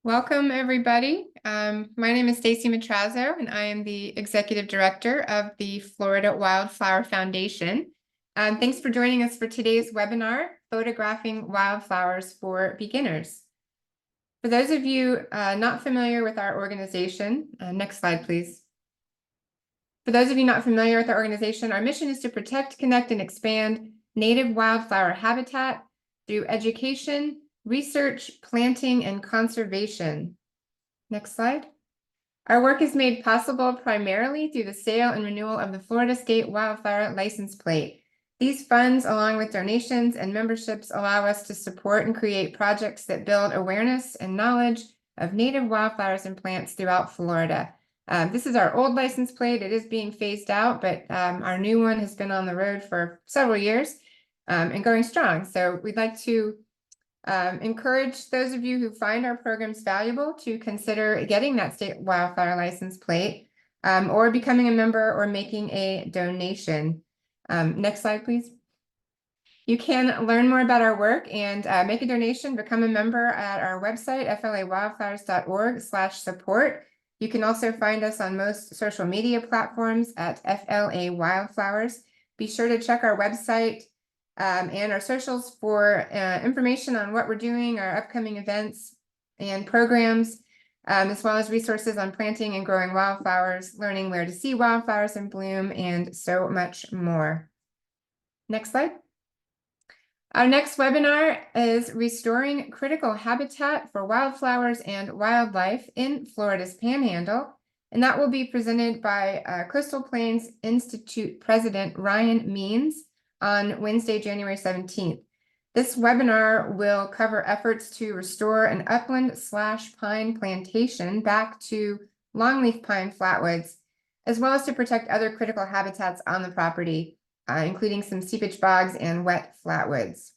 Welcome, everybody. My name is Stacy Matrazo, and I am the Executive Director of the Florida Wildflower Foundation. Thanks for joining us for today's webinar, Photographing Wildflowers for Beginners. For those of you not familiar with our organization, next slide, please. For those of you not familiar with our organization, our mission is to protect, connect, and expand native wildflower habitat through education, research, planting, and conservation. Next slide. Our work is made possible primarily through the sale and renewal of the Florida State Wildflower License Plate. These funds, along with donations and memberships, allow us to support and create projects that build awareness and knowledge of native wildflowers and plants throughout Florida. This is our old license plate. It is being phased out, but our new one has been on the road for several years and going strong. So we'd like to encourage those of you who find our programs valuable to consider getting that state wildflower license plate or becoming a member or making a donation. Next slide, please. You can learn more about our work and make a donation, become a member at our website, flawildflowers.org/support. You can also find us on most social media platforms at FLA Wildflowers. Be sure to check our website and our socials for information on what we're doing, our upcoming events and programs, as well as resources on planting and growing wildflowers, learning where to see wildflowers in bloom, and so much more. Next slide. Our next webinar is Restoring Critical Habitat for Wildflowers and Wildlife in Florida's Panhandle, and that will be presented by Coastal Plains Institute President Ryan Means on Wednesday, January 17th. This webinar will cover efforts to restore an upland/pine plantation back to longleaf pine flatwoods, as well as to protect other critical habitats on the property, including some seepage bogs and wet flatwoods.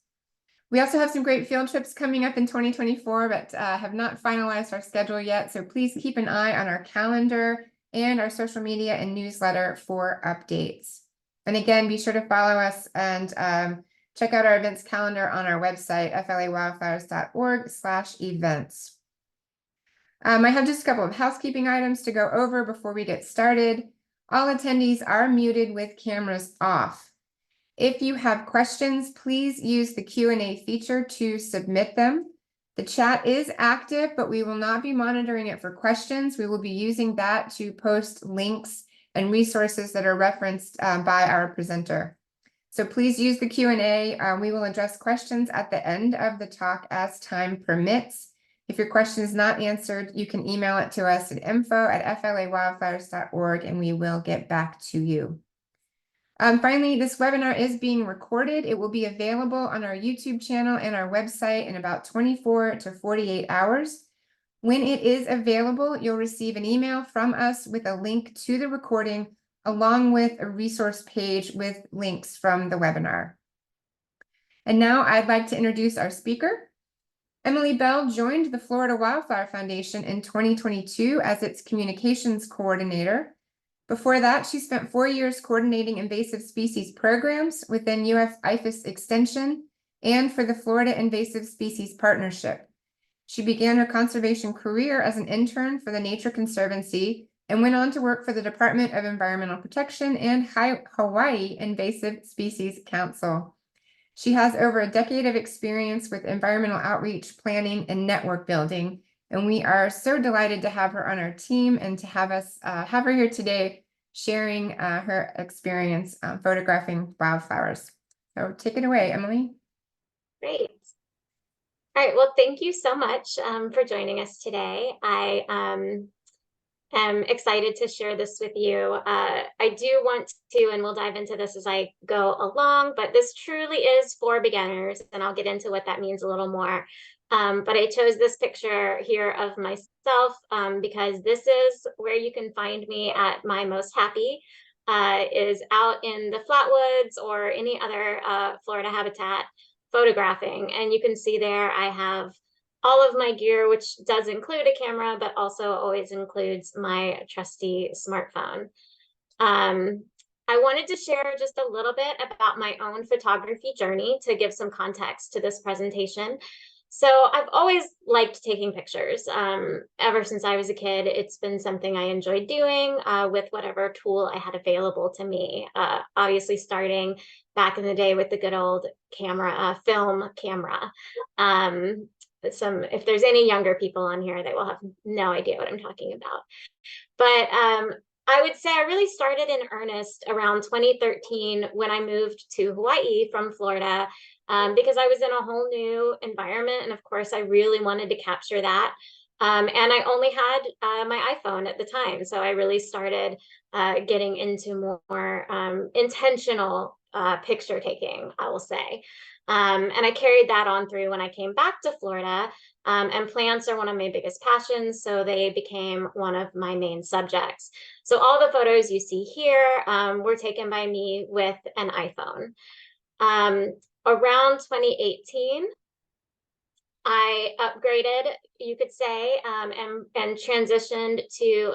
We also have some great field trips coming up in 2024, but have not finalized our schedule yet. So please keep an eye on our calendar and our social media and newsletter for updates. And again, be sure to follow us and check out our events calendar on our website, flawildflowers.org/events. I have just a couple of housekeeping items to go over before we get started. All attendees are muted with cameras off. If you have questions, please use the Q&A feature to submit them. The chat is active, but we will not be monitoring it for questions. We will be using that to post links and resources that are referenced by our presenter. So please use the Q&A. We will address questions at the end of the talk as time permits. If your question is not answered, you can email it to us at info@flawildflowers.org and we will get back to you. Finally, this webinar is being recorded. It will be available on our YouTube channel and our website in about 24 to 48 hours. When it is available, you'll receive an email from us with a link to the recording, along with a resource page with links from the webinar. And now I'd like to introduce our speaker. Emily Bell joined the Florida Wildflower Foundation in 2022 as its communications coordinator. Before that, she spent 4 years coordinating invasive species programs within UF IFAS Extension and for the Florida Invasive Species Partnership. She began her conservation career as an intern for the Nature Conservancy and went on to work for the Department of Environmental Protection and Hawaii Invasive Species Council. She has over a decade of experience with environmental outreach, planning, and network building, and we are so delighted to have her on our team and to have her here today sharing her experience photographing wildflowers. So take it away, Emily. Great. All right, well, thank you so much for joining us today. I am excited to share this with you. I do want to, and we'll dive into this as I go along, but this truly is for beginners, and I'll get into what that means a little more. But I chose this picture here of myself because this is where you can find me at my most happy, is out in the flatwoods or any other Florida habitat photographing. And you can see there I have all of my gear, which does include a camera, but also always includes my trusty smartphone. I wanted to share just a little bit about my own photography journey to give some context to this presentation. So I've always liked taking pictures. Ever since I was a kid, it's been something I enjoyed doing with whatever tool I had available to me. Obviously, starting back in the day with the good old camera, film camera. If there's any younger people on here, they will have no idea what I'm talking about. But I would say I really started in earnest around 2013 when I moved to Hawaii from Florida, because I was in a whole new environment. And of course, I really wanted to capture that. And I only had my iPhone at the time. So I really started getting into more intentional picture taking, I will say. And I carried that on through when I came back to Florida. And plants are one of my biggest passions, so they became one of my main subjects. So all the photos you see here were taken by me with an iPhone. Around 2018, I upgraded, you could say, and transitioned to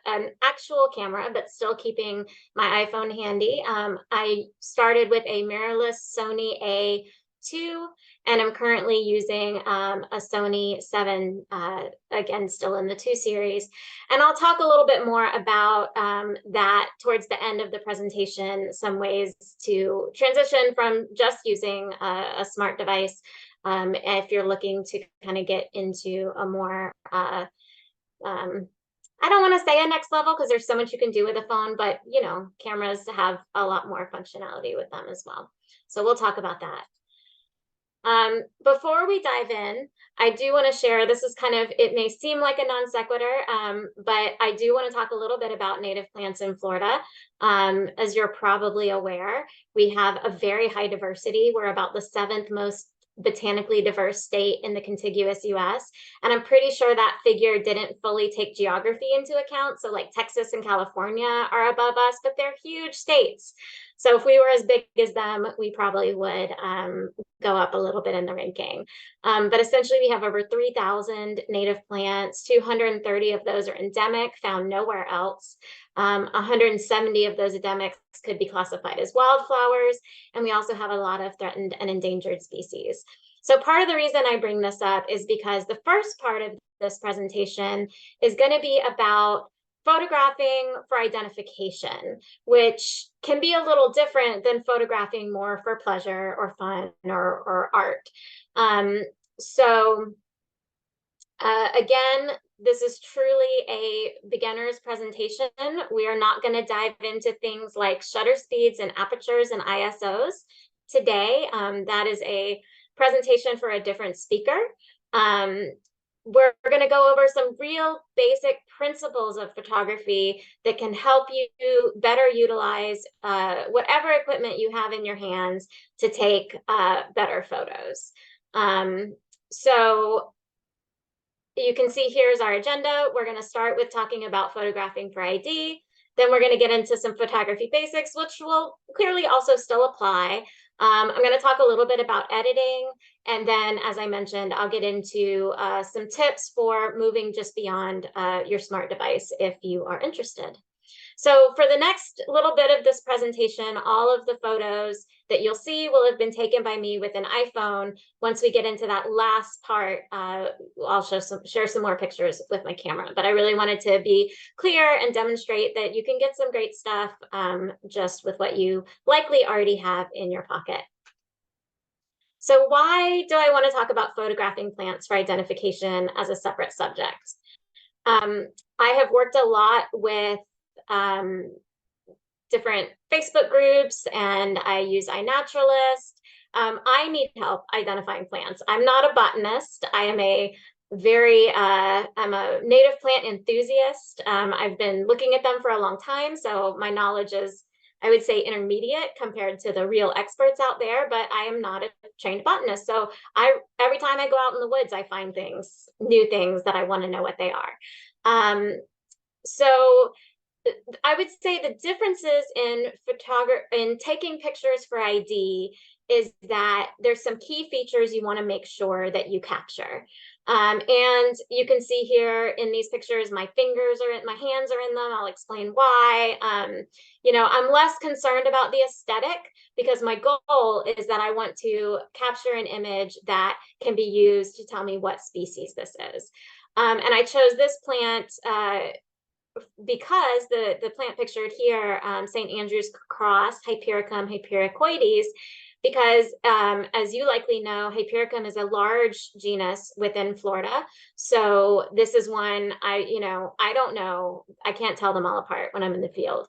an actual camera, but still keeping my iPhone handy. I started with a mirrorless Sony A2, and I'm currently using a Sony 7, again, still in the 2 series. And I'll talk a little bit more about that towards the end of the presentation, some ways to transition from just using a smart device if you're looking to kind of get into a more, I don't want to say a next level because there's so much you can do with a phone, but you know, cameras have a lot more functionality with them as well. So we'll talk about that. Before we dive in, I do want to share, this is kind of, it may seem like a non sequitur, but I do want to talk a little bit about native plants in Florida. As you're probably aware, we have a very high diversity. We're about the 7th most botanically diverse state in the contiguous US. And I'm pretty sure that figure didn't fully take geography into account. So like Texas and California are above us, but they're huge states. So if we were as big as them, we probably would go up a little bit in the ranking. But essentially we have over 3,000 native plants, 230 of those are endemic, found nowhere else. 170 of those endemics could be classified as wildflowers. And we also have a lot of threatened and endangered species. So part of the reason I bring this up is because the first part of this presentation is going to be about photographing for identification, which can be a little different than photographing more for pleasure or fun or art. Again, this is truly a beginner's presentation. We are not going to dive into things like shutter speeds and apertures and ISOs today. That is a presentation for a different speaker. We're going to go over some real basic principles of photography that can help you better utilize whatever equipment you have in your hands to take better photos. So you can see here's our agenda. We're going to start with talking about photographing for ID. Then we're going to get into some photography basics, which will clearly also still apply. I'm going to talk a little bit about editing. And then, as I mentioned, I'll get into some tips for moving just beyond your smart device if you are interested. So for the next little bit of this presentation, all of the photos that you'll see will have been taken by me with an iPhone. Once we get into that last part, I'll share some more pictures with my camera. But I really wanted to be clear and demonstrate that you can get some great stuff just with what you likely already have in your pocket. So why do I want to talk about photographing plants for identification as a separate subject? I have worked a lot with different Facebook groups, and I use iNaturalist. I need help identifying plants. I'm not a botanist. I am I'm a native plant enthusiast. I've been looking at them for a long time, so my knowledge is, I would say, intermediate compared to the real experts out there, but I am not a trained botanist. So every time I go out in the woods, I find new things that I want to know what they are. So I would say the differences in taking pictures for ID is that there's some key features you want to make sure that you capture. And you can see here in these pictures, my hands are in them. I'll explain why. You know, I'm less concerned about the aesthetic because my goal is that I want to capture an image that can be used to tell me what species this is. And I chose this plant because the plant pictured here, St. Andrew's cross, Hypericum hypericoides, because as you likely know, Hypericum is a large genus within Florida. So this is one I don't know, I can't tell them all apart when I'm in the field.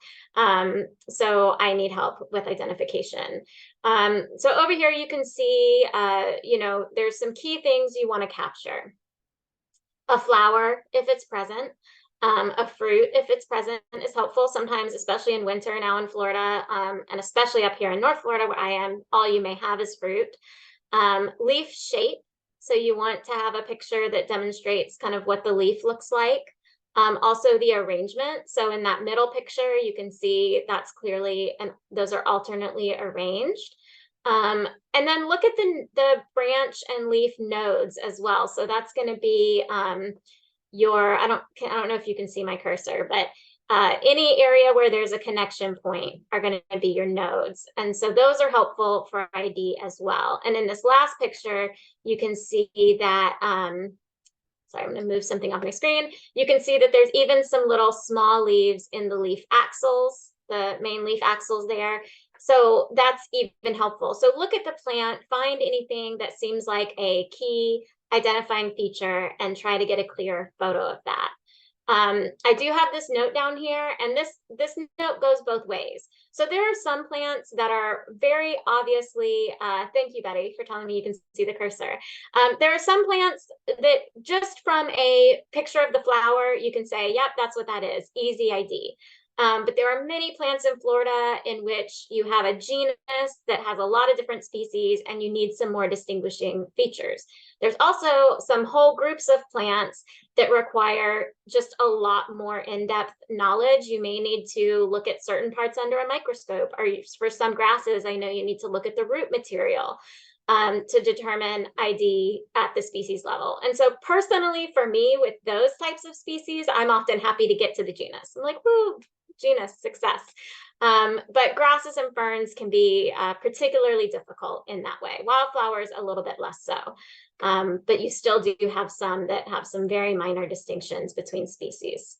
So I need help with identification. So over here you can see, there's some key things you want to capture. A flower, if it's present. A fruit, if it's present, is helpful sometimes, especially in winter now in Florida, and especially up here in North Florida where I am, all you may have is fruit. Leaf shape, so you want to have a picture that demonstrates kind of what the leaf looks like. Also the arrangement, so in that middle picture, you can see that's clearly, and those are alternately arranged. And then look at the branch and leaf nodes as well. So that's going to be I don't know if you can see my cursor, but any area where there's a connection point are going to be your nodes. And so those are helpful for ID as well. And in this last picture, you can see that, sorry, I'm going to move something off my screen. You can see that there's even some little small leaves in the leaf axils, the main leaf axils there. So that's even helpful. So look at the plant, find anything that seems like a key identifying feature and try to get a clear photo of that. I do have this note down here, and this note goes both ways. So there are some plants that are very obviously, thank you, Betty, for telling me you can see the cursor. There are some plants that just from a picture of the flower, you can say, yep, that's what that is, easy ID. But there are many plants in Florida in which you have a genus that has a lot of different species and you need some more distinguishing features. There's also some whole groups of plants that require just a lot more in-depth knowledge. You may need to look at certain parts under a microscope, or for some grasses, I know you need to look at the root material to determine ID at the species level. And so personally, for me, with those types of species, I'm often happy to get to the genus. I'm like, woo, genus, success. But grasses and ferns can be particularly difficult in that way. Wildflowers, a little bit less so. But you still do have some that have some very minor distinctions between species.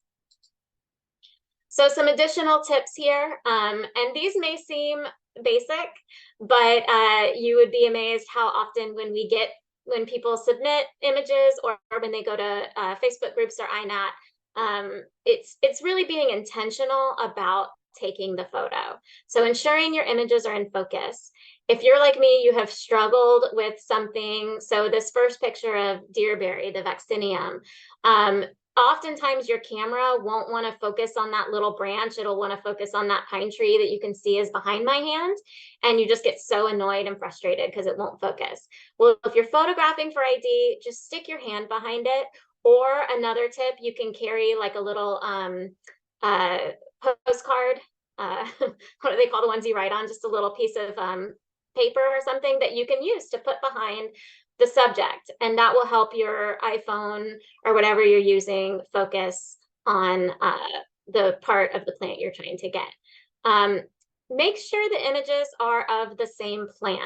So some additional tips here, and these may seem basic, but you would be amazed how often when people submit images or when they go to Facebook groups or INAT, it's really being intentional about taking the photo. So ensuring your images are in focus. If you're like me, you have struggled with something. So this first picture of deerberry, the vaccinium, oftentimes your camera won't want to focus on that little branch. It'll want to focus on that pine tree that you can see is behind my hand. And you just get so annoyed and frustrated because it won't focus. Well, if you're photographing for ID, just stick your hand behind it. Or another tip, you can carry like a little postcard. What do they call the ones you write on? Just a little piece of paper or something that you can use to put behind the subject, and that will help your iPhone or whatever you're using focus on the part of the plant you're trying to get. Make sure the images are of the same plant.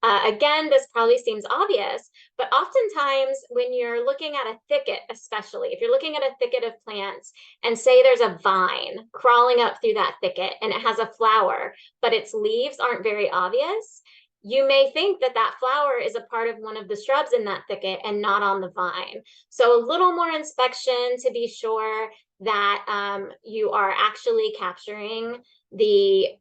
Again, this probably seems obvious, but oftentimes when you're looking at a thicket, especially if you're looking at a thicket of plants and say there's a vine crawling up through that thicket and it has a flower, but its leaves aren't very obvious, you may think that that flower is a part of one of the shrubs in that thicket and not on the vine. So a little more inspection to be sure that you are actually capturing the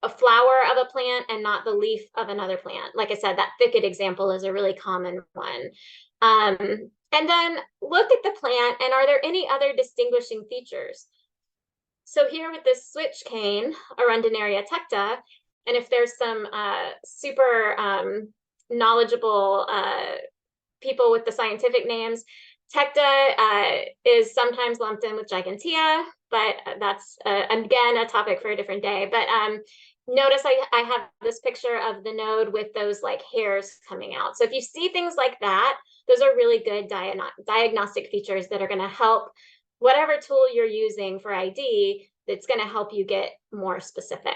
a flower of a plant and not the leaf of another plant. Like I said, that thicket example is a really common one. And then look at the plant, and are there any other distinguishing features? So here with this switch cane, Arundinaria tecta, and if there's some super knowledgeable people with the scientific names, tecta is sometimes lumped in with gigantea, but that's again a topic for a different day. But notice I have this picture of the node with those like hairs coming out. So if you see things like that, those are really good diagnostic features that are going to help whatever tool you're using for ID, that's going to help you get more specific.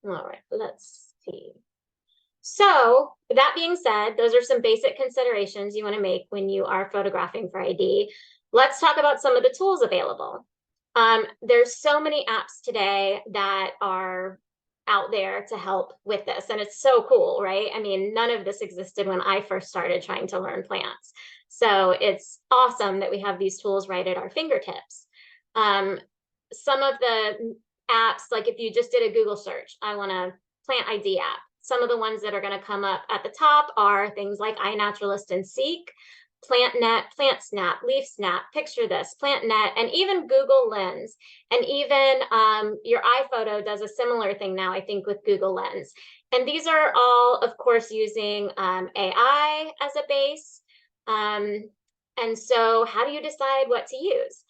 All right, let's see. So that being said, those are some basic considerations you want to make when you are photographing for ID. Let's talk about some of the tools available. There's so many apps today that are out there to help with this, and it's so cool, right? I mean, none of this existed when I first started trying to learn plants. So it's awesome that we have these tools right at our fingertips. Some of the apps, like if you just did a Google search, I want a plant ID app. Some of the ones that are going to come up at the top are things like iNaturalist and Seek, PlantNet, PlantSnap, LeafSnap, Picture This, PlantNet, and even Google Lens. And even your iPhoto does a similar thing now, I think, with Google Lens. And these are all, of course, using AI as a base. And so how do you decide what to use?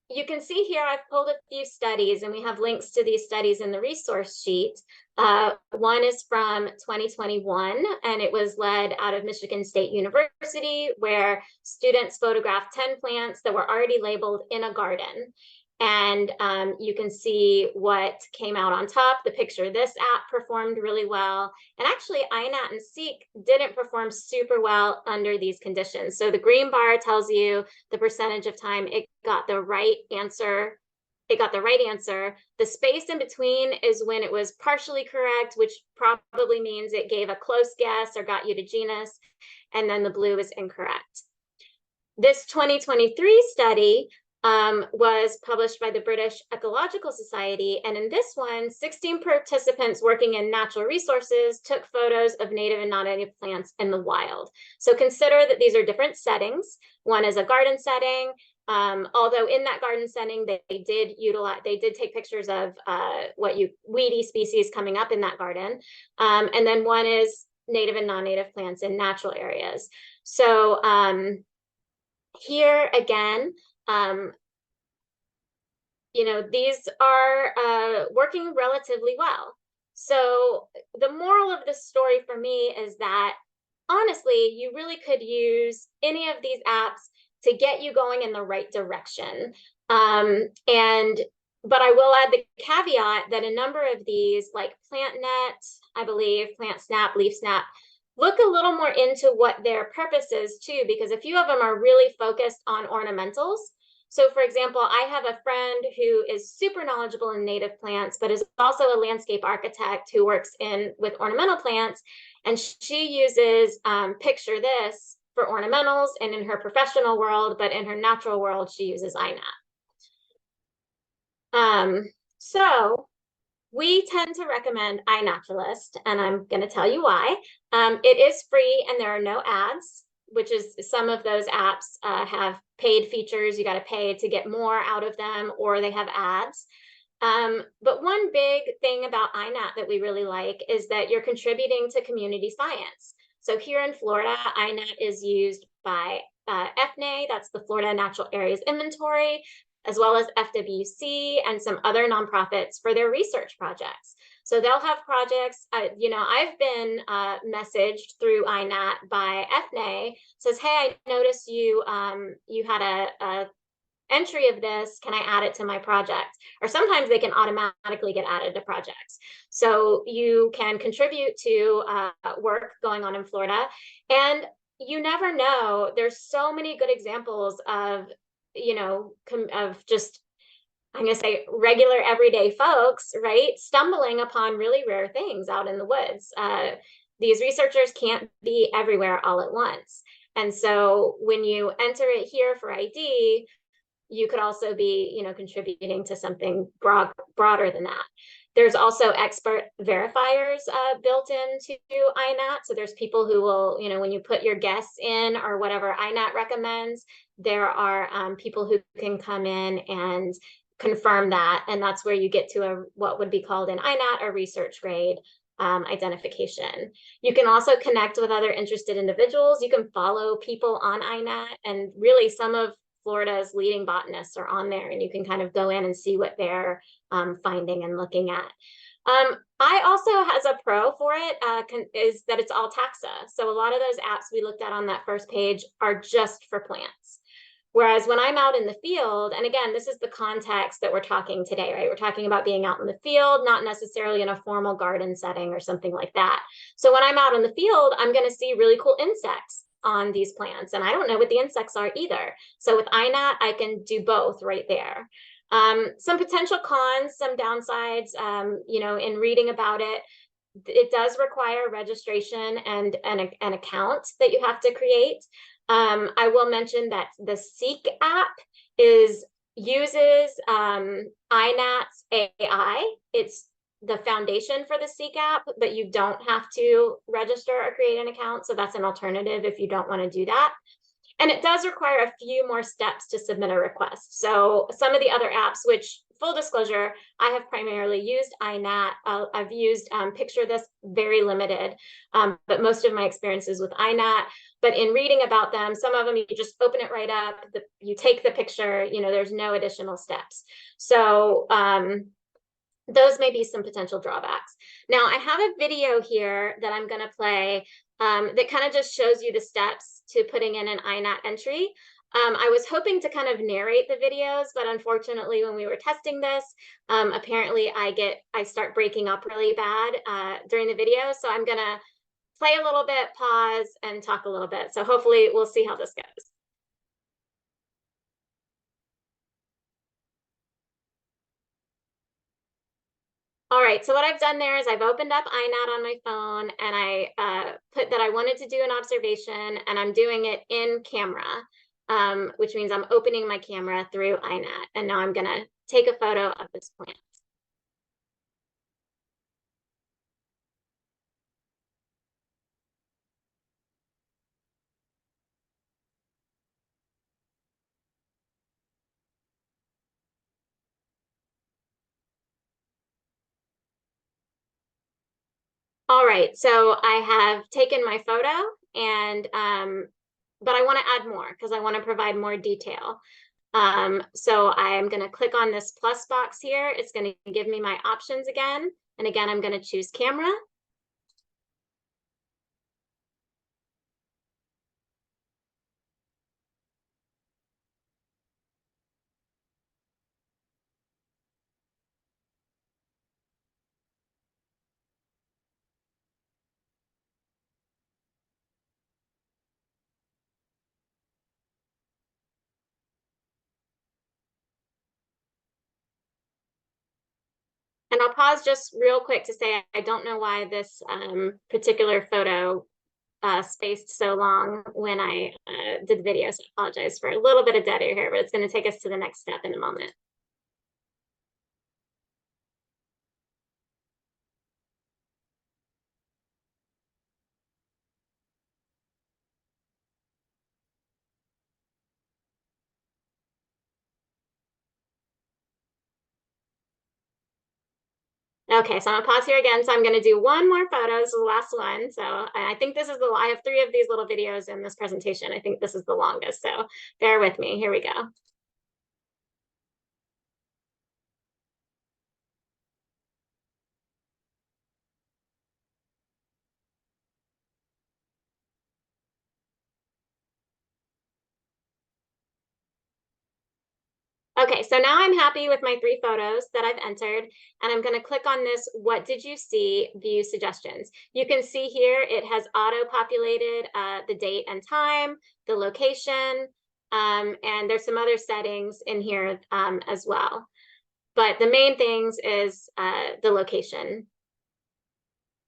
You can see here I've pulled a few studies, and we have links to these studies in the resource sheet. One is from 2021, and it was led out of Michigan State University, where students photographed 10 plants that were already labeled in a garden. And you can see what came out on top. The Picture This app performed really well. And actually, iNat and Seek didn't perform super well under these conditions. So the green bar tells you the percentage of time it got the right answer. The space in between is when it was partially correct, which probably means it gave a close guess or got you to genus. And then the blue is incorrect. This 2023 study was published by the British Ecological Society. And in this one, 16 participants working in natural resources took photos of native and non-native plants in the wild. So consider that these are different settings. One is a garden setting. Although in that garden setting, they did take pictures of weedy species coming up in that garden. And then one is native and non-native plants in natural areas. So here again, these are working relatively well. So the moral of the story for me is that, honestly, you really could use any of these apps to get you going in the right direction. But I will add the caveat that a number of these, like PlantNet, I believe, PlantSnap, LeafSnap, look a little more into what their purpose is too, because a few of them are really focused on ornamentals. So for example, I have a friend who is super knowledgeable in native plants, but is also a landscape architect who works with ornamental plants. And she uses Picture This for ornamentals and in her professional world, but in her natural world, she uses iNat. So we tend to recommend iNaturalist, and I'm going to tell you why. It is free and there are no ads, which is some of those apps have paid features. You got to pay to get more out of them, or they have ads. But one big thing about iNat that we really like is that you're contributing to community science. So here in Florida, iNat is used by FNA, that's the Florida Natural Areas Inventory, as well as FWC and some other nonprofits for their research projects. So they'll have projects, I've been messaged through iNat by FNA, says, hey, I noticed you had a entry of this, can I add it to my project? Or sometimes they can automatically get added to projects. So you can contribute to work going on in Florida. And you never know, there's so many good examples of, of just, I'm going to say, regular everyday folks, right, stumbling upon really rare things out in the woods. These researchers can't be everywhere all at once. And so when you enter it here for ID, you could also be, contributing to something broader than that. There's also expert verifiers built into iNat. So there's people who will, when you put your guess in or whatever iNat recommends, there are people who can come in and confirm that. And that's where you get to what would be called in iNat a research grade identification. You can also connect with other interested individuals. You can follow people on iNat, and really some of Florida's leading botanists are on there, and you can kind of go in and see what they're finding and looking at. I also, as a pro for it, is that it's all taxa. So a lot of those apps we looked at on that first page are just for plants. Whereas when I'm out in the field, and again, this is the context that we're talking today, right? We're talking about being out in the field, not necessarily in a formal garden setting or something like that. So when I'm out in the field, I'm going to see really cool insects on these plants. And I don't know what the insects are either. So with INAT, I can do both right there. Some potential cons, some downsides, in reading about it, it does require registration and an account that you have to create. I will mention that the Seek app uses INAT's AI. It's the foundation for the Seek app, but you don't have to register or create an account. So that's an alternative if you don't want to do that. And it does require a few more steps to submit a request. So some of the other apps, which full disclosure, I have primarily used INAT. I've used Picture This, very limited, but most of my experiences with INAT. But in reading about them, some of them you just open it right up, you take the picture, there's no additional steps. So those may be some potential drawbacks. Now I have a video here that I'm going to play that kind of just shows you the steps to putting in an INAT entry. I was hoping to kind of narrate the videos, but unfortunately, when we were testing this, apparently I start breaking up really bad during the video. So I'm going to play a little bit, pause, and talk a little bit. So hopefully we'll see how this goes. All right, so what I've done there is I've opened up INAT on my phone, and I put that I wanted to do an observation, and I'm doing it in camera, which means I'm opening my camera through INAT. And now I'm going to take a photo of this plant. All right, so I have taken my photo, and but I want to add more because I want to provide more detail. So I'm going to click on this plus box here. It's going to give me my options again. And again, I'm going to choose camera. And I'll pause just real quick to say I don't know why this particular photo spaced so long when I did the video, so I apologize for a little bit of dead air here, but it's going to take us to the next step in a moment. Okay, so I'm gonna pause here again. So I'm gonna do one more photo. This is the last one. So I think this is I have 3 of these little videos in this presentation. I think this is the longest, so bear with me. Here we go. Okay, so now I'm happy with my 3 photos that I've entered, and I'm gonna click on this "What did you see?" view suggestions. You can see here it has auto-populated the date and time, the location, and there's some other settings in here as well. But the main things is the location.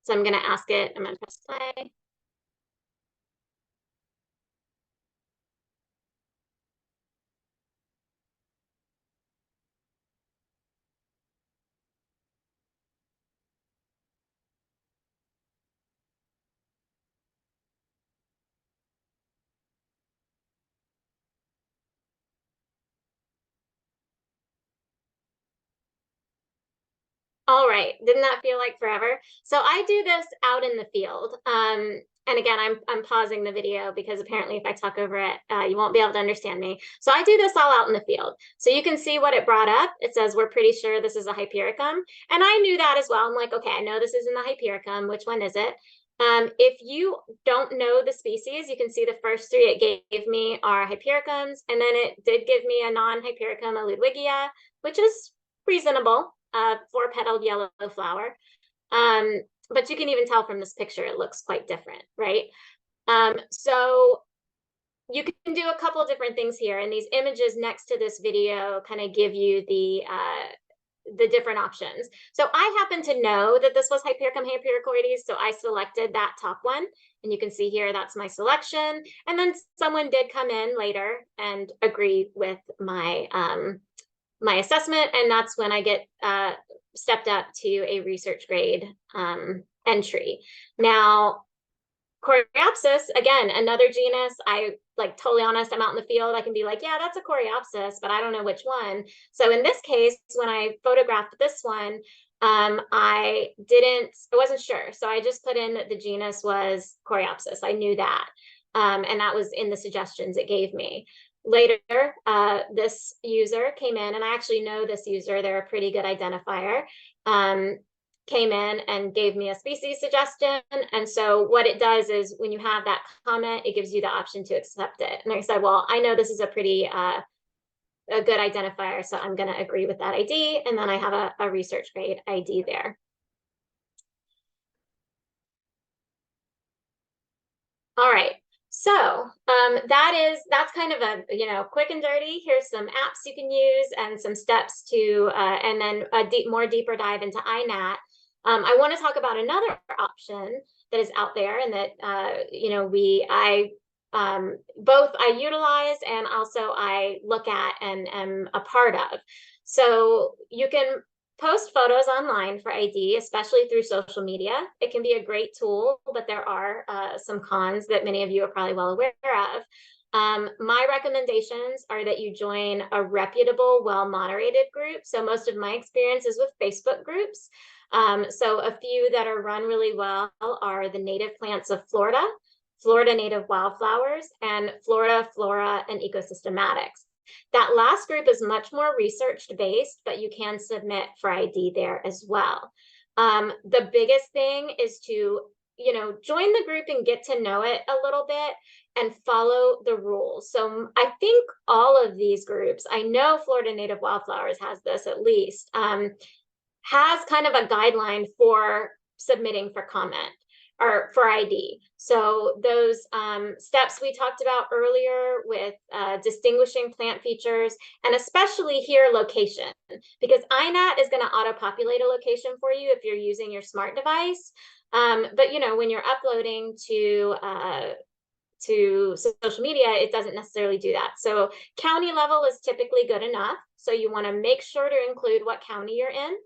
So I'm gonna ask it, I'm gonna press play. All right, didn't that feel like forever? So I do this out in the field. and again, I'm pausing the video because apparently if I talk over it, you won't be able to understand me. So I do this all out in the field. So you can see what it brought up. It says, we're pretty sure this is a hypericum. And I knew that as well. I'm like, okay, I know this isn't the hypericum. Which one is it? If you don't know the species, you can see the first three it gave me are hypericums. And then it did give me a non-hypericum, a Ludwigia, which is reasonable, 4-petaled yellow flower. But you can even tell from this picture, it looks quite different, right? So you can do a couple different things here, and these images next to this video kind of give you the different options. So I happen to know that this was Hypericum hypericoides, so I selected that top one, and you can see here that's my selection. And then someone did come in later and agree with my my assessment, and that's when I get stepped up to a research grade entry. Now, Coreopsis, again, another genus. I like totally honest, I'm out in the field. I can be like, yeah, that's a Coreopsis, but I don't know which one. So in this case, when I photographed this one, I wasn't sure. So I just put in that the genus was Coreopsis. I knew that. And that was in the suggestions it gave me. Later, this user came in, and I actually know this user, they're a pretty good identifier, came in and gave me a species suggestion. And so what it does is when you have that comment, it gives you the option to accept it. And I said, well, I know this is a pretty a good identifier, so I'm going to agree with that ID. And then I have a research grade ID there. All right. So that's kind of a, quick and dirty. Here's some apps you can use and some steps to, and then a deeper dive into INAT. I want to talk about another option that is out there, and that, both I utilize and also I look at and am a part of. So you can post photos online for ID, especially through social media. It can be a great tool, but there are some cons that many of you are probably well aware of. My recommendations are that you join a reputable, well-moderated group. So most of my experience is with Facebook groups. So a few that are run really well are the Native Plants of Florida, Florida Native Wildflowers, and Florida Flora and Ecosystematics. That last group is much more research-based, but you can submit for ID there as well. The biggest thing is to, join the group and get to know it a little bit and follow the rules. So I think all of these groups, I know Florida Native Wildflowers has this at least, has kind of a guideline for submitting for comment or for ID. So those steps we talked about earlier with distinguishing plant features, and especially here location, because INAT is going to auto-populate a location for you if you're using your smart device. But when you're uploading to social media, it doesn't necessarily do that. So county level is typically good enough. So you want to make sure to include what county you're in.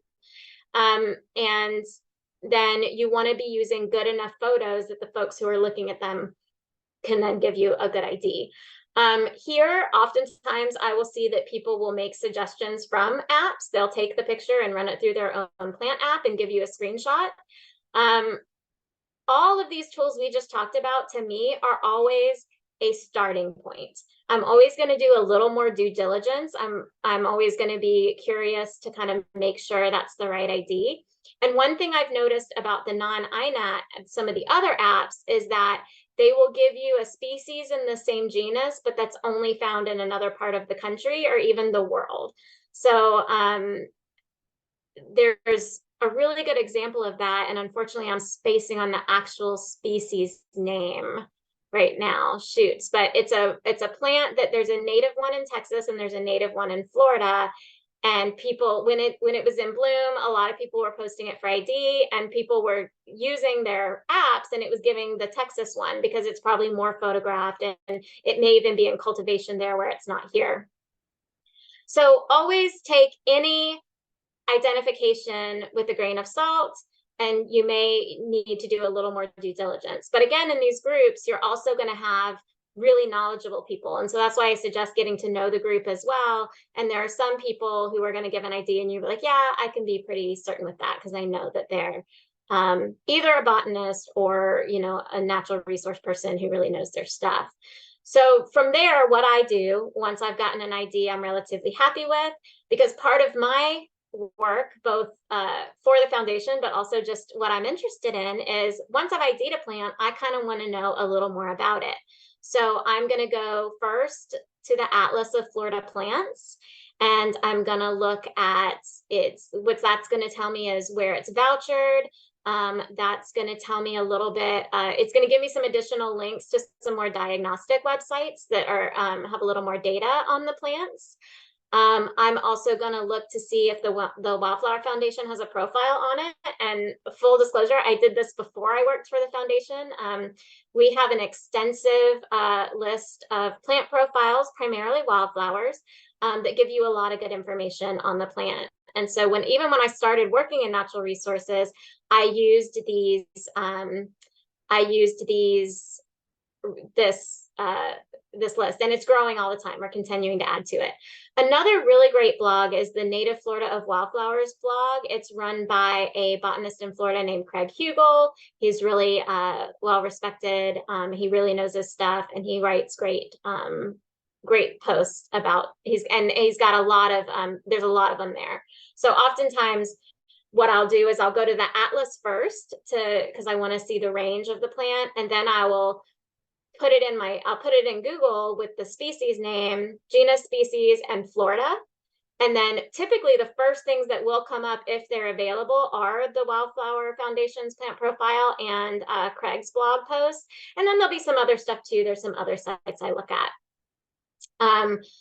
And then you want to be using good enough photos that the folks who are looking at them can then give you a good ID. Here, oftentimes I will see that people will make suggestions from apps. They'll take the picture and run it through their own plant app and give you a screenshot. All of these tools we just talked about, to me, are always a starting point. I'm always going to do a little more due diligence. I'm always going to be curious to kind of make sure that's the right ID. And one thing I've noticed about the non-INAT and some of the other apps is that they will give you a species in the same genus, but that's only found in another part of the country or even the world. So there's a really good example of that. And unfortunately, I'm spacing on the actual species name right now, shoots, but it's a plant that there's a native one in Texas and there's a native one in Florida. And people, when it was in bloom, a lot of people were posting it for ID, and people were using their apps, and it was giving the Texas one because it's probably more photographed, and it may even be in cultivation there where it's not here. So always take any identification with a grain of salt, and you may need to do a little more due diligence. But again, in these groups, you're also going to have really knowledgeable people. And so that's why I suggest getting to know the group as well. And there are some people who are going to give an ID and you're like, yeah, I can be pretty certain with that because I know that they're either a botanist or, a natural resource person who really knows their stuff. So from there, what I do once I've gotten an idea I'm relatively happy with, because part of my work, both for the foundation, but also just what I'm interested in, is once I've ID'd a plant, I kind of want to know a little more about it. So I'm going to go first to the Atlas of Florida Plants, and I'm going to look at what that's going to tell me is where it's vouchered. That's going to tell me a little bit. It's going to give me some additional links to some more diagnostic websites that are have a little more data on the plants. I'm also going to look to see if the Wildflower Foundation has a profile on it. And full disclosure, I did this before I worked for the foundation. We have an extensive list of plant profiles, primarily wildflowers, that give you a lot of good information on the plant. And so even when I started working in natural resources, I used this list, and it's growing all the time. We're continuing to add to it. Another really great blog is the Native Florida of Wildflowers blog. It's run by a botanist in Florida named Craig Hugel. He's really well respected. He really knows his stuff, and he writes great posts about he's got a lot of there's a lot of them there. So oftentimes what I'll do is I'll go to the Atlas first because I want to see the range of the plant, and then I will put it in Google with the species name, genus, species, and Florida. And then typically the first things that will come up if they're available are the Wildflower Foundation's plant profile and Craig's blog posts. And then there'll be some other stuff too. There's some other sites I look at.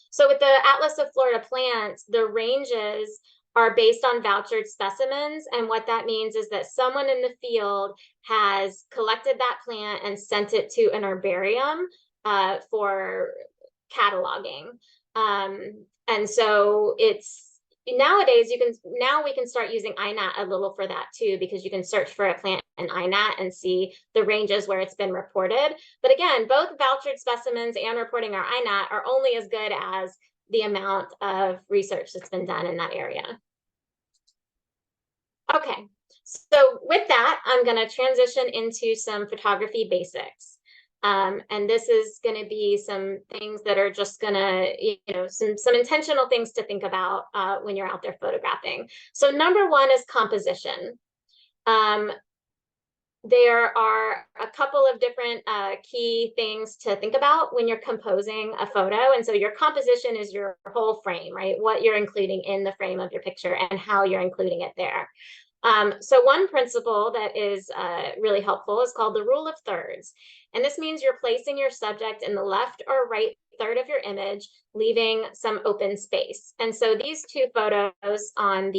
So with the Atlas of Florida Plants, the ranges are based on vouchered specimens. And what that means is that someone in the field has collected that plant and sent it to an herbarium for cataloging. And so nowadays we can start using INAT a little for that too, because you can search for a plant in INAT and see the ranges where it's been reported. But again, both vouchered specimens and reporting our INAT are only as good as the amount of research that's been done in that area. Okay, so with that, I'm going to transition into some photography basics. And this is going to be some things that are just going to, some intentional things to think about when you're out there photographing. So number one is composition. There are a couple of different key things to think about when you're composing a photo. And so your composition is your whole frame, right? What you're including in the frame of your picture and how you're including it there. So one principle that is really helpful is called the rule of thirds. And this means you're placing your subject in the left or right third of your image, leaving some open space. And so these two photos on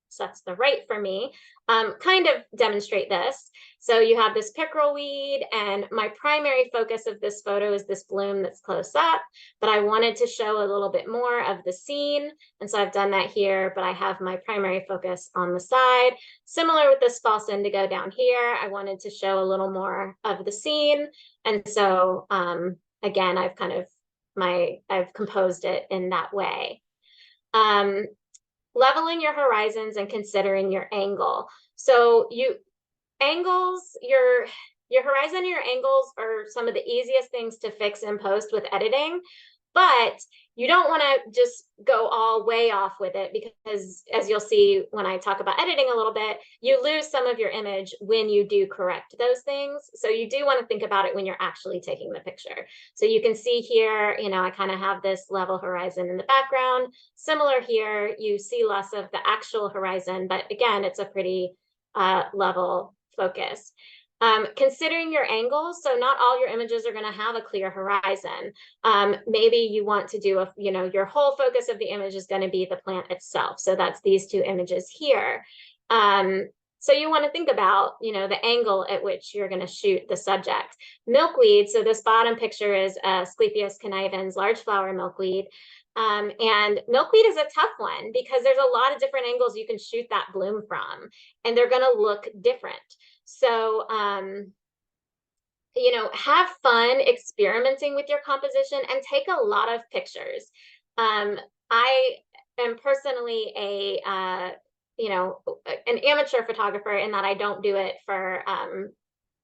so that's the right for me, kind of demonstrate this. So you have this pickerel weed, and my primary focus of this photo is this bloom that's close up, but I wanted to show a little bit more of the scene. And so I've done that here, but I have my primary focus on the side. Similar with this false indigo down here, I wanted to show a little more of the scene. And so again, I've composed it in that way. Leveling your horizons and considering your angle. So your horizon and your angles are some of the easiest things to fix in post with editing, but you don't want to just go all way off with it, because as you'll see when I talk about editing a little bit, you lose some of your image when you do correct those things. So you do want to think about it when you're actually taking the picture. So you can see here, I kind of have this level horizon in the background. Similar here, you see less of the actual horizon, but again, it's a pretty level focus. Considering your angles, so not all your images are going to have a clear horizon. Maybe you want to do your whole focus of the image is going to be the plant itself. So that's these two images here. So you want to think about, the angle at which you're going to shoot the subject. Milkweed, so this bottom picture is Asclepias connivens, large flower milkweed. And milkweed is a tough one because there's a lot of different angles you can shoot that bloom from, and they're going to look different. So, have fun experimenting with your composition and take a lot of pictures. I am personally an amateur photographer in that I don't do it for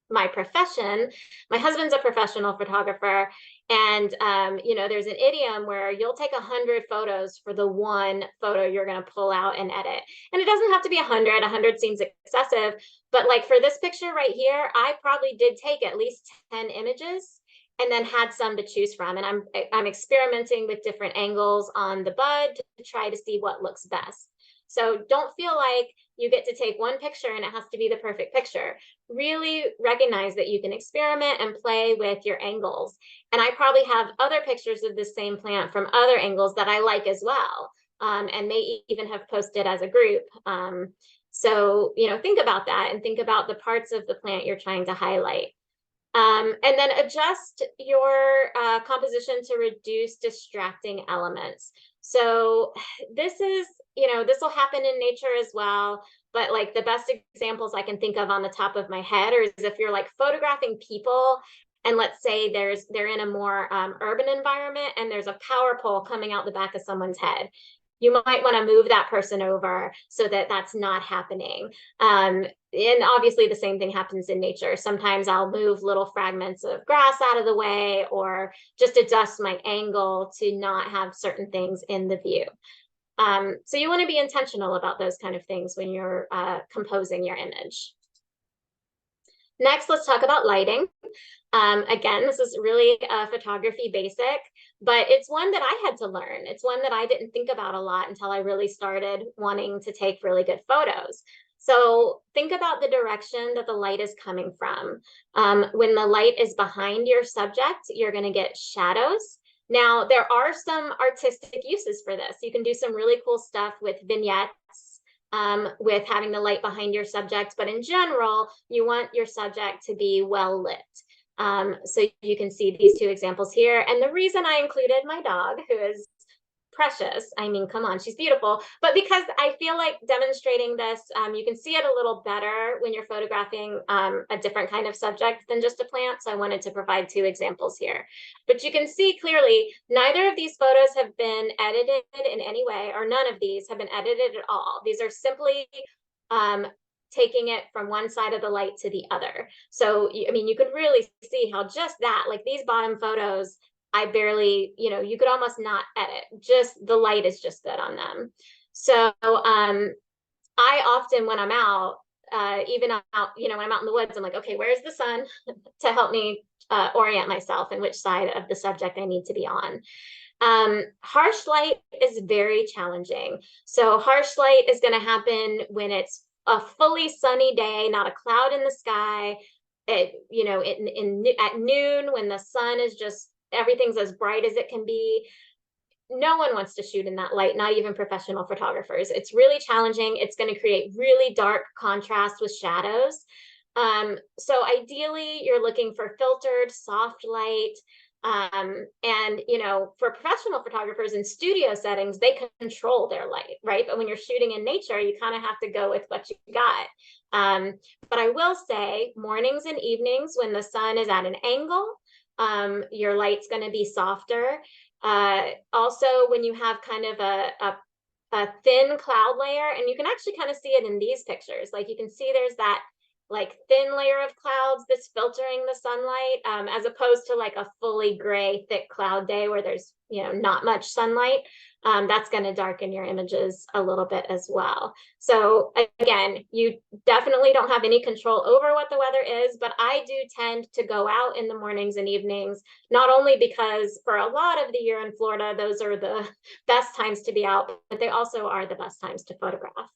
my profession. My husband's a professional photographer, and there's an idiom where you'll take 100 photos for the one photo you're going to pull out and edit. And it doesn't have to be 100. 100 seems excessive, but like for this picture right here, I probably did take at least 10 images and then had some to choose from. And I'm experimenting with different angles on the bud to try to see what looks best. So don't feel like you get to take one picture and it has to be the perfect picture. Really recognize that you can experiment and play with your angles. And I probably have other pictures of the same plant from other angles that I like as well, and may even have posted as a group. So think about that and think about the parts of the plant you're trying to highlight. And then adjust your composition to reduce distracting elements. So this will happen in nature as well. But like the best examples I can think of on the top of my head is if you're like photographing people, and let's say they're in a more urban environment and there's a power pole coming out the back of someone's head. You might want to move that person over so that that's not happening. And obviously the same thing happens in nature. Sometimes I'll move little fragments of grass out of the way or just adjust my angle to not have certain things in the view. So you want to be intentional about those kind of things when you're composing your image. Next, let's talk about lighting. Again, this is really a photography basic, but it's one that I had to learn. It's one that I didn't think about a lot until I really started wanting to take really good photos. So think about the direction that the light is coming from. When the light is behind your subject, you're going to get shadows. Now, there are some artistic uses for this. You can do some really cool stuff with vignettes, with having the light behind your subject, but in general, you want your subject to be well lit. So you can see these two examples here. And the reason I included my dog, who is precious, I mean, come on, she's beautiful, but because I feel like demonstrating this, you can see it a little better when you're photographing a different kind of subject than just a plant. So I wanted to provide two examples here. But you can see clearly, neither of these photos have been edited in any way, or none of these have been edited at all. These are simply taking it from one side of the light to the other. So, I mean, you could really see how just that, like these bottom photos, I barely, you could almost not edit, just the light is just good on them. So I often, when I'm out, even out, when I'm out in the woods, I'm like, okay, where's the sun to help me orient myself and which side of the subject I need to be on. Harsh light is very challenging. So harsh light is going to happen when it's a fully sunny day, not a cloud in the sky. At noon, when the sun is just, everything's as bright as it can be. No one wants to shoot in that light, not even professional photographers. It's really challenging. It's going to create really dark contrast with shadows. So ideally, you're looking for filtered, soft light. And for professional photographers in studio settings, they control their light, right? But when you're shooting in nature, you kind of have to go with what you got. But I will say mornings and evenings when the sun is at an angle, your light's going to be softer. Also, when you have kind of a thin cloud layer, and you can actually kind of see it in these pictures, like you can see there's that like thin layer of clouds that's filtering the sunlight, as opposed to like a fully gray thick cloud day where there's not much sunlight. That's going to darken your images a little bit as well. So again, you definitely don't have any control over what the weather is, but I do tend to go out in the mornings and evenings, not only because for a lot of the year in Florida, those are the best times to be out, but they also are the best times to photograph.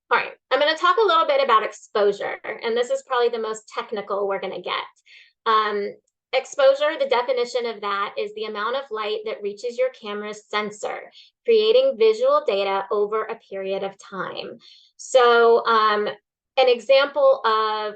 All right, I'm going to talk a little bit about exposure, and this is probably the most technical we're going to get. Exposure, the definition of that is the amount of light that reaches your camera's sensor, creating visual data over a period of time. So an example of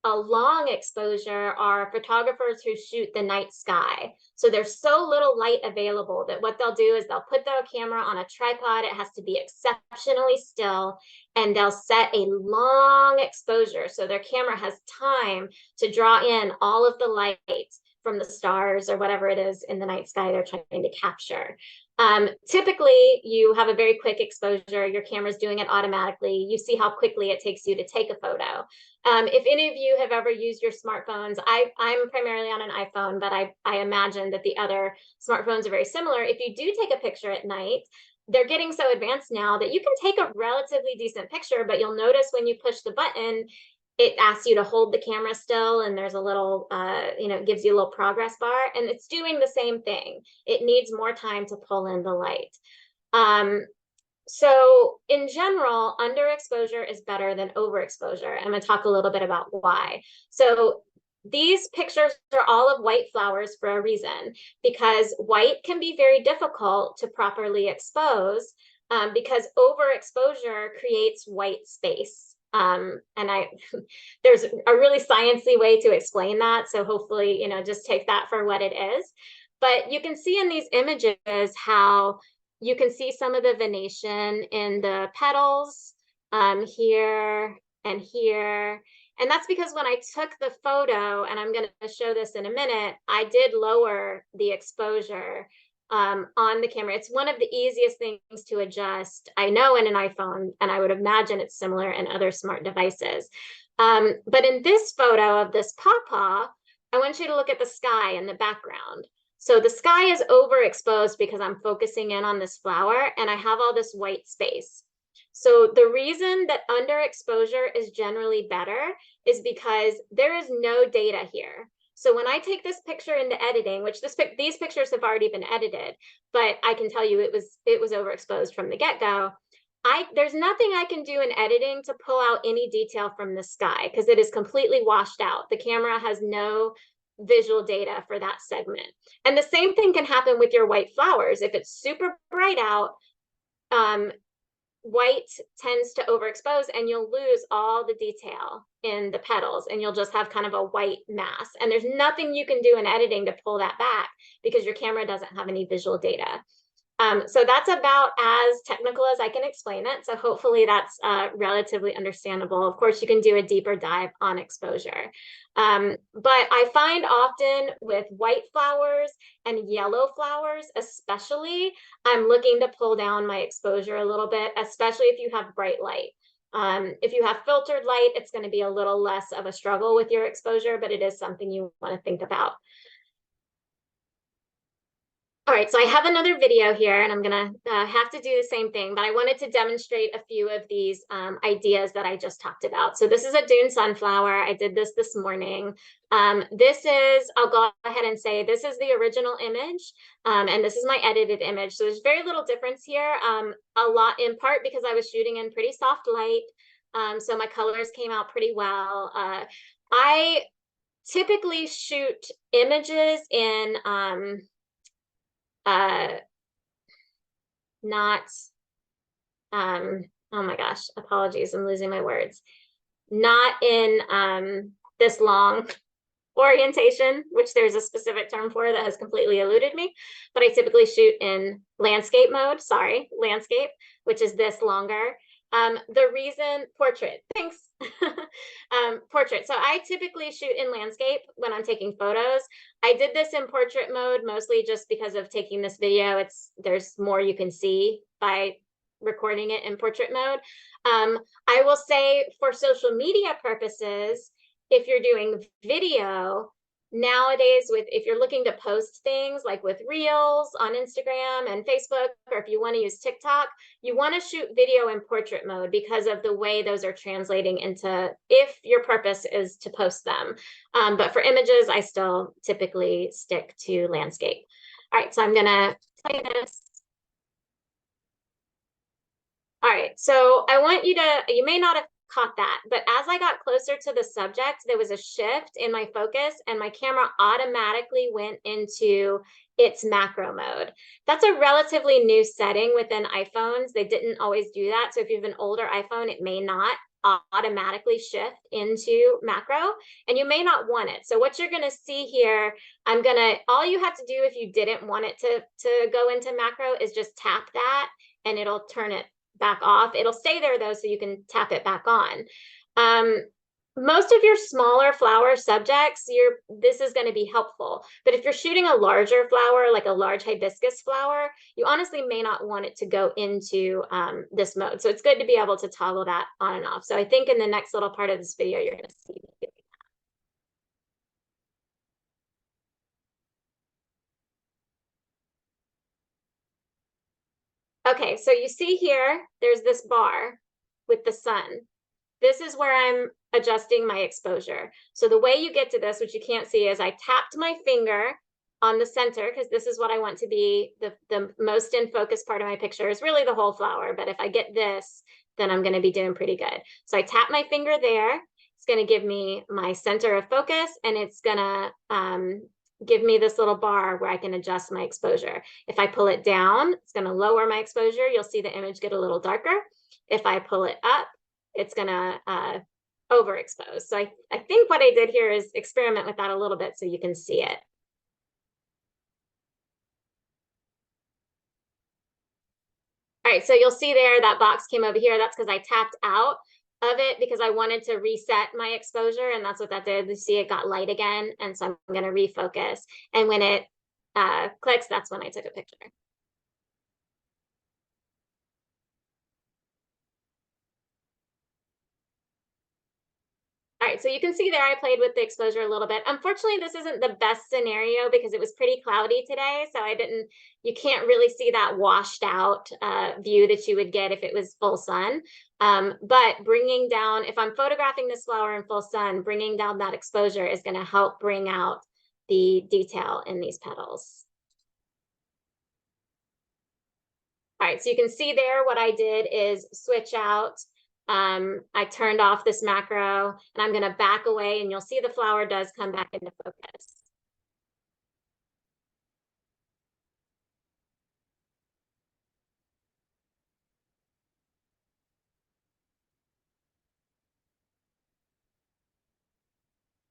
a long exposure are photographers who shoot the night sky. So there's so little light available that what they'll do is they'll put their camera on a tripod. It has to be exceptionally still, and they'll set a long exposure. So their camera has time to draw in all of the light from the stars or whatever it is in the night sky they're trying to capture. Typically, you have a very quick exposure. Your camera's doing it automatically. You see how quickly it takes you to take a photo. If any of you have ever used your smartphones, I'm primarily on an iPhone, but I imagine that the other smartphones are very similar. If you do take a picture at night, they're getting so advanced now that you can take a relatively decent picture, but you'll notice when you push the button, it asks you to hold the camera still, and there's a little, it gives you a little progress bar, and it's doing the same thing. It needs more time to pull in the light. So in general, underexposure is better than overexposure. I'm going to talk a little bit about why. So these pictures are all of white flowers for a reason, because white can be very difficult to properly expose, because overexposure creates white space. There's a really sciencey way to explain that. So hopefully, just take that for what it is. But you can see in these images how you can see some of the venation in the petals, here and here. And that's because when I took the photo, and I'm going to show this in a minute, I did lower the exposure on the camera. It's one of the easiest things to adjust, I know, in an iPhone, and I would imagine it's similar in other smart devices. But in this photo of this pawpaw, I want you to look at the sky in the background. So the sky is overexposed because I'm focusing in on this flower, and I have all this white space. So the reason that underexposure is generally better is because there is no data here. So when I take this picture into editing, which these pictures have already been edited, but I can tell you it was overexposed from the get-go. There's nothing I can do in editing to pull out any detail from the sky because it is completely washed out. The camera has no visual data for that segment. And the same thing can happen with your white flowers. If it's super bright out, white tends to overexpose, and you'll lose all the detail in the petals, and you'll just have kind of a white mass. And there's nothing you can do in editing to pull that back because your camera doesn't have any visual data. So that's about as technical as I can explain it. So hopefully that's relatively understandable. Of course, you can do a deeper dive on exposure. But I find often with white flowers and yellow flowers, especially, I'm looking to pull down my exposure a little bit, especially if you have bright light. If you have filtered light, it's going to be a little less of a struggle with your exposure, but it is something you want to think about. All right, so I have another video here, and I'm gonna have to do the same thing, but I wanted to demonstrate a few of these ideas that I just talked about. So this is a dune sunflower. I did this morning. I'll go ahead and say, this is the original image, and this is my edited image. So there's very little difference here, a lot in part because I was shooting in pretty soft light, so my colors came out pretty well. I typically shoot images in oh my gosh, apologies, I'm losing my words. Not in this long orientation, which there's a specific term for that has completely eluded me, but I typically shoot in landscape mode, landscape, which is this longer. The reason, portrait, thanks. Portrait. So I typically shoot in landscape when I'm taking photos. I did this in portrait mode, mostly just because of taking this video. There's more you can see by recording it in portrait mode. I will say for social media purposes, if you're doing video, nowadays, if you're looking to post things like with Reels on Instagram and Facebook, or if you want to use TikTok, you want to shoot video in portrait mode because of the way those are translating into, if your purpose is to post them. But for images, I still typically stick to landscape. All right, so I'm going to play this. All right, so I want you may not have caught that, but as I got closer to the subject, there was a shift in my focus, and my camera automatically went into its macro mode. That's a relatively new setting within iPhones. They didn't always do that. So if you have an older iPhone, it may not automatically shift into macro, and you may not want it. So what you're going to see here, all you have to do if you didn't want it to go into macro is just tap that, and it'll turn it back off. It'll stay there though, so you can tap it back on. most of your smaller flower subjects, this is going to be helpful. But if you're shooting a larger flower, like a large hibiscus flower, you honestly may not want it to go into this mode. So it's good to be able to toggle that on and off. So I think in the next little part of this video, you're going to see. Okay, so you see here, there's this bar with the sun. This is where I'm adjusting my exposure. So the way you get to this, which you can't see, is I tapped my finger on the center, because this is what I want to be the most in focus part of my picture, is really the whole flower. But if I get this, then I'm going to be doing pretty good. So I tap my finger there. It's going to give me my center of focus, and it's going to give me this little bar where I can adjust my exposure. If I pull it down, it's going to lower my exposure. You'll see the image get a little darker. If I pull it up, it's going to overexpose. So I think what I did here is experiment with that a little bit so you can see it. All right, so you'll see there that box came over here. That's because I tapped out of it because I wanted to reset my exposure, and that's what that did. You see it got light again, and so I'm going to refocus. And when it clicks, that's when I took a picture. All right, so you can see there I played with the exposure a little bit. Unfortunately, this isn't the best scenario because it was pretty cloudy today, so you can't really see that washed out view that you would get if it was full sun. But bringing down, if I'm photographing this flower in full sun, bringing down that exposure is going to help bring out the detail in these petals. All right, so you can see there what I did is switch out. I turned off this macro, and I'm going to back away, and you'll see the flower does come back into focus.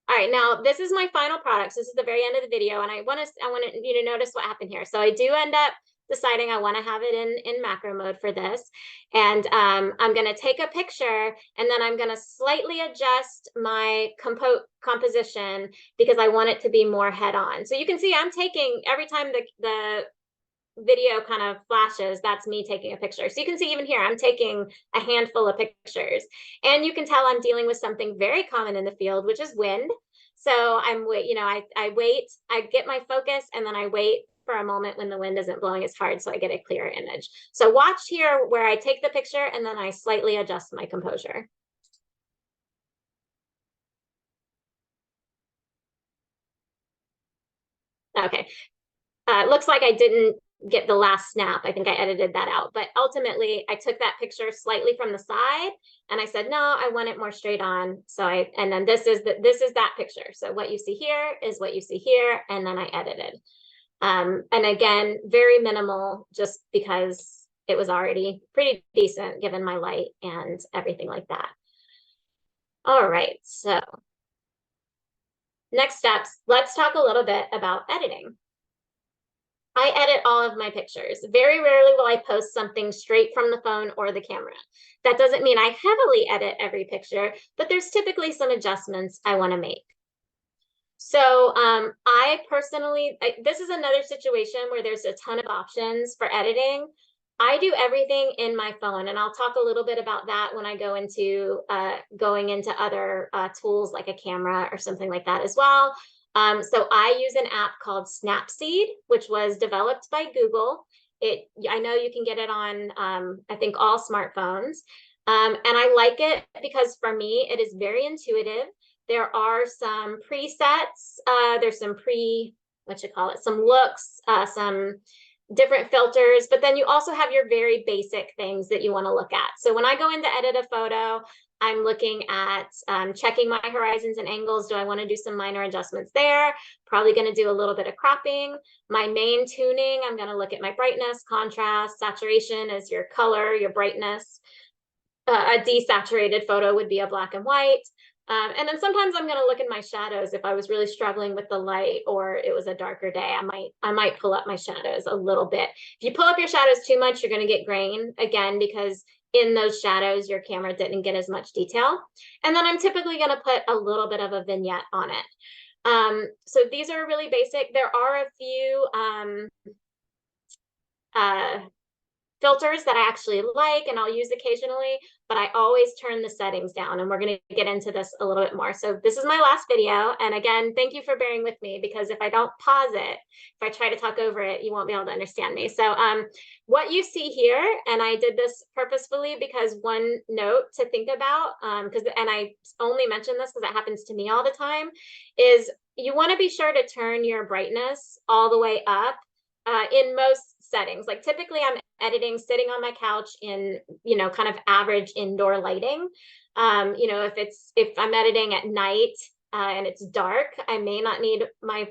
All right, now this is my final product. So this is the very end of the video, and I want you to notice what happened here. So I do end up deciding I want to have it in macro mode for this, and I'm going to take a picture, and then I'm going to slightly adjust my composition because I want it to be more head on. So you can see I'm taking, every time the video kind of flashes, that's me taking a picture. So you can see even here, I'm taking a handful of pictures, and you can tell I'm dealing with something very common in the field, which is wind. So I wait, I get my focus, and then I wait for a moment when the wind isn't blowing as hard, so I get a clearer image. So watch here where I take the picture and then I slightly adjust my composure. Okay, looks like I didn't get the last snap. I think I edited that out, but ultimately I took that picture slightly from the side, and I said, no, I want it more straight on. So and then this is that picture. So what you see here is what you see here, and then I edited. And again, very minimal, just because it was already pretty decent given my light and everything like that. All right, so next steps, let's talk a little bit about editing. I edit all of my pictures. Very rarely will I post something straight from the phone or the camera. That doesn't mean I heavily edit every picture, but there's typically some adjustments I want to make. So I personally, this is another situation where there's a ton of options for editing. I do everything in my phone, and I'll talk a little bit about that when I go into going into other tools like a camera or something like that as well. So I use an app called Snapseed, which was developed by Google. I know you can get it on, I think, all smartphones. And I like it because for me, it is very intuitive. There are some presets. There's some some looks, some different filters, but then you also have your very basic things that you want to look at. So when I go in to edit a photo, I'm looking at checking my horizons and angles. Do I want to do some minor adjustments there? Probably going to do a little bit of cropping. My main tuning, I'm going to look at my brightness, contrast, saturation as your color, your brightness. A desaturated photo would be a black and white. And then sometimes I'm going to look at my shadows. If I was really struggling with the light or it was a darker day, I might pull up my shadows a little bit. If you pull up your shadows too much, you're going to get grain again, because in those shadows, your camera didn't get as much detail. And then I'm typically going to put a little bit of a vignette on it. So these are really basic. There are a few filters that I actually like and I'll use occasionally, but I always turn the settings down, and we're going to get into this a little bit more. So this is my last video. And again, thank you for bearing with me, because if I don't pause it, if I try to talk over it, you won't be able to understand me. So what you see here, and I did this purposefully because one note to think about, and I only mention this because it happens to me all the time, is you want to be sure to turn your brightness all the way up in most settings. Like typically I'm editing sitting on my couch in, kind of average indoor lighting. If I'm editing at night and it's dark, I may not need my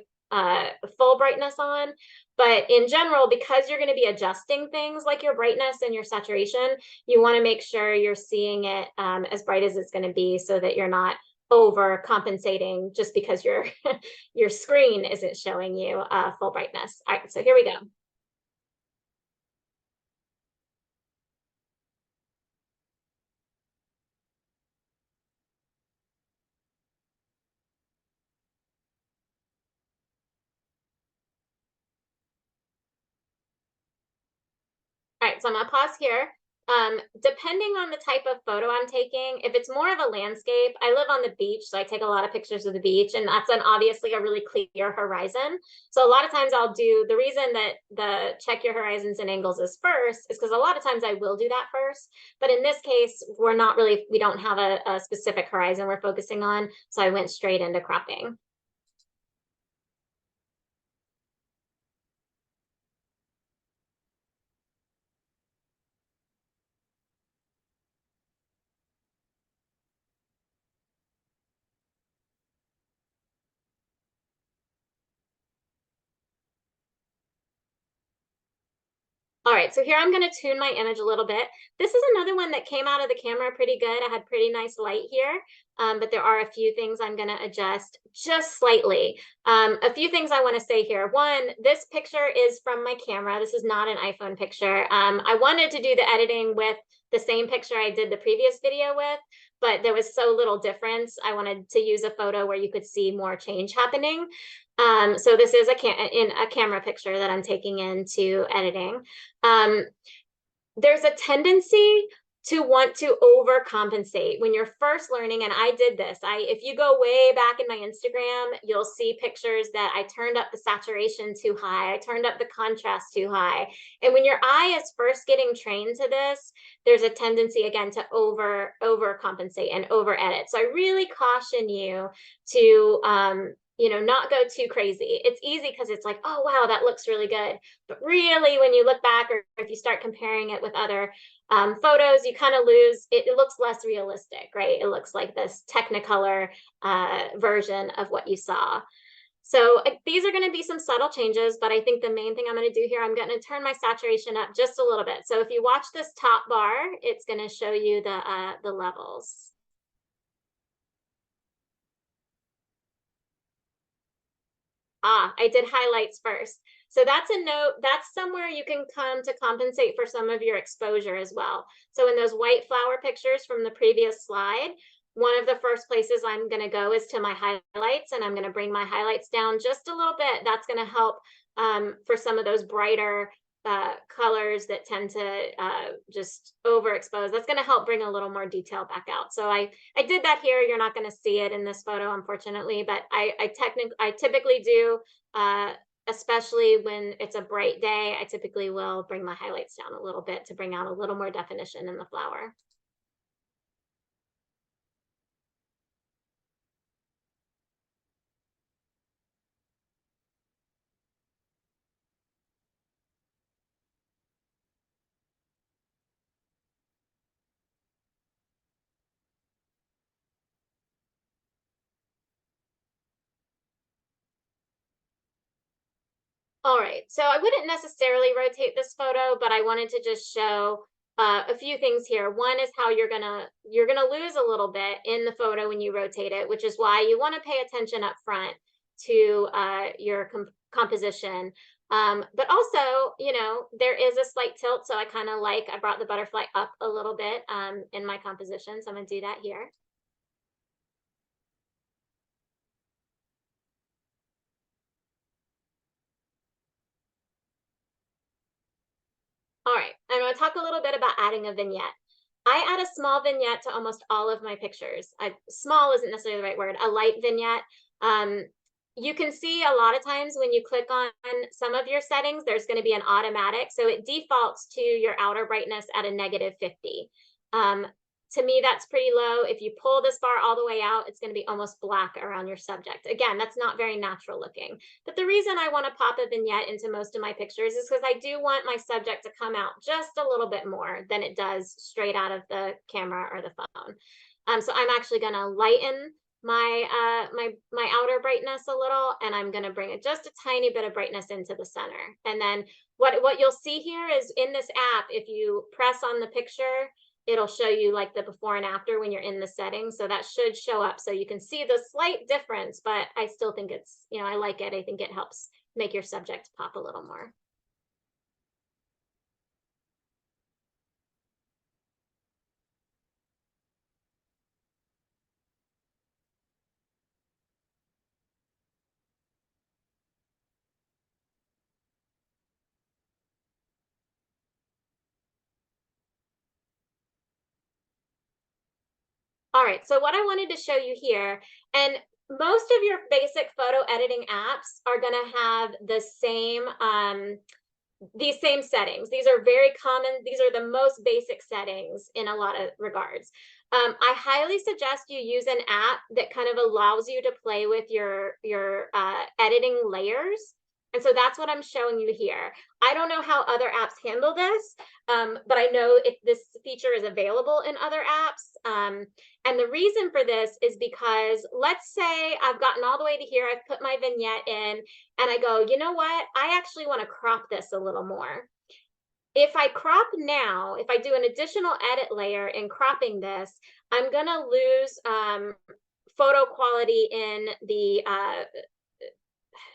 full brightness on. But in general, because you're going to be adjusting things like your brightness and your saturation, you want to make sure you're seeing it as bright as it's going to be, so that you're not overcompensating just because your screen isn't showing you full brightness. All right, so here we go. All right, so I'm gonna pause here. Depending on the type of photo I'm taking, if it's more of a landscape, I live on the beach, so I take a lot of pictures of the beach, and that's obviously a really clear horizon. So a lot of times I'll do, the reason that the check your horizons and angles is first is because a lot of times I will do that first. But in this case, we don't have a specific horizon we're focusing on. So I went straight into cropping. All right, so here I'm going to tune my image a little bit. This is another one that came out of the camera pretty good. I had pretty nice light here, but there are a few things I'm going to adjust just slightly. A few things I want to say here. One, this picture is from my camera. This is not an iPhone picture. I wanted to do the editing with the same picture I did the previous video with, but there was so little difference. I wanted to use a photo where you could see more change happening. So this is a camera picture that I'm taking into editing. There's a tendency to want to overcompensate when you're first learning, and I did this. If you go way back in my Instagram, you'll see pictures that I turned up the saturation too high, I turned up the contrast too high. And when your eye is first getting trained to this, there's a tendency again to overcompensate and over edit. So I really caution you to not go too crazy. It's easy because it's like, oh, wow, that looks really good. But really, when you look back, or if you start comparing it with other photos, you kind of lose, it looks less realistic, right? It looks like this Technicolor version of what you saw. So these are going to be some subtle changes, but I think the main thing I'm going to do here, I'm going to turn my saturation up just a little bit. So if you watch this top bar, it's going to show you the levels. I did highlights first. So that's a note, that's somewhere you can come to compensate for some of your exposure as well. So in those white flower pictures from the previous slide, one of the first places I'm going to go is to my highlights, and I'm going to bring my highlights down just a little bit. That's going to help for some of those brighter colors that tend to just overexpose. That's going to help bring a little more detail back out. So I did that here. You're not going to see it in this photo, unfortunately, but I typically do, especially when it's a bright day, I typically will bring my highlights down a little bit to bring out a little more definition in the flower. All right, so I wouldn't necessarily rotate this photo, but I wanted to just show a few things here. One is how you're gonna lose a little bit in the photo when you rotate it, which is why you want to pay attention up front to your composition. But also, you know, there is a slight tilt. So I brought the butterfly up a little bit in my composition. So I'm going to do that here. All right, I'm going to talk a little bit about adding a vignette. I add a small vignette to almost all of my pictures. Small isn't necessarily the right word, a light vignette. You can see a lot of times when you click on some of your settings, there's going to be an automatic. So it defaults to your outer brightness at a -50. To me, that's pretty low. If you pull this bar all the way out, it's going to be almost black around your subject. Again, that's not very natural looking. But the reason I want to pop a vignette into most of my pictures is because I do want my subject to come out just a little bit more than it does straight out of the camera or the phone. So I'm actually going to lighten my my outer brightness a little, and I'm going to bring it just a tiny bit of brightness into the center. And then what you'll see here is in this app, if you press on the picture, it'll show you like the before and after when you're in the settings. So that should show up so you can see the slight difference, but I still think it's, you know, I like it. I think it helps make your subject pop a little more. All right, so what I wanted to show you here, and most of your basic photo editing apps are going to have the same these same settings. These are very common. These are the most basic settings in a lot of regards. I highly suggest you use an app that kind of allows you to play with your editing layers. And so that's what I'm showing you here. I don't know how other apps handle this, but I know if this feature is available in other apps. And the reason for this is because let's say I've gotten all the way to here, I've put my vignette in, and I go, you know what? I actually want to crop this a little more. If I crop now, if I do an additional edit layer in cropping this, I'm going to lose photo quality in the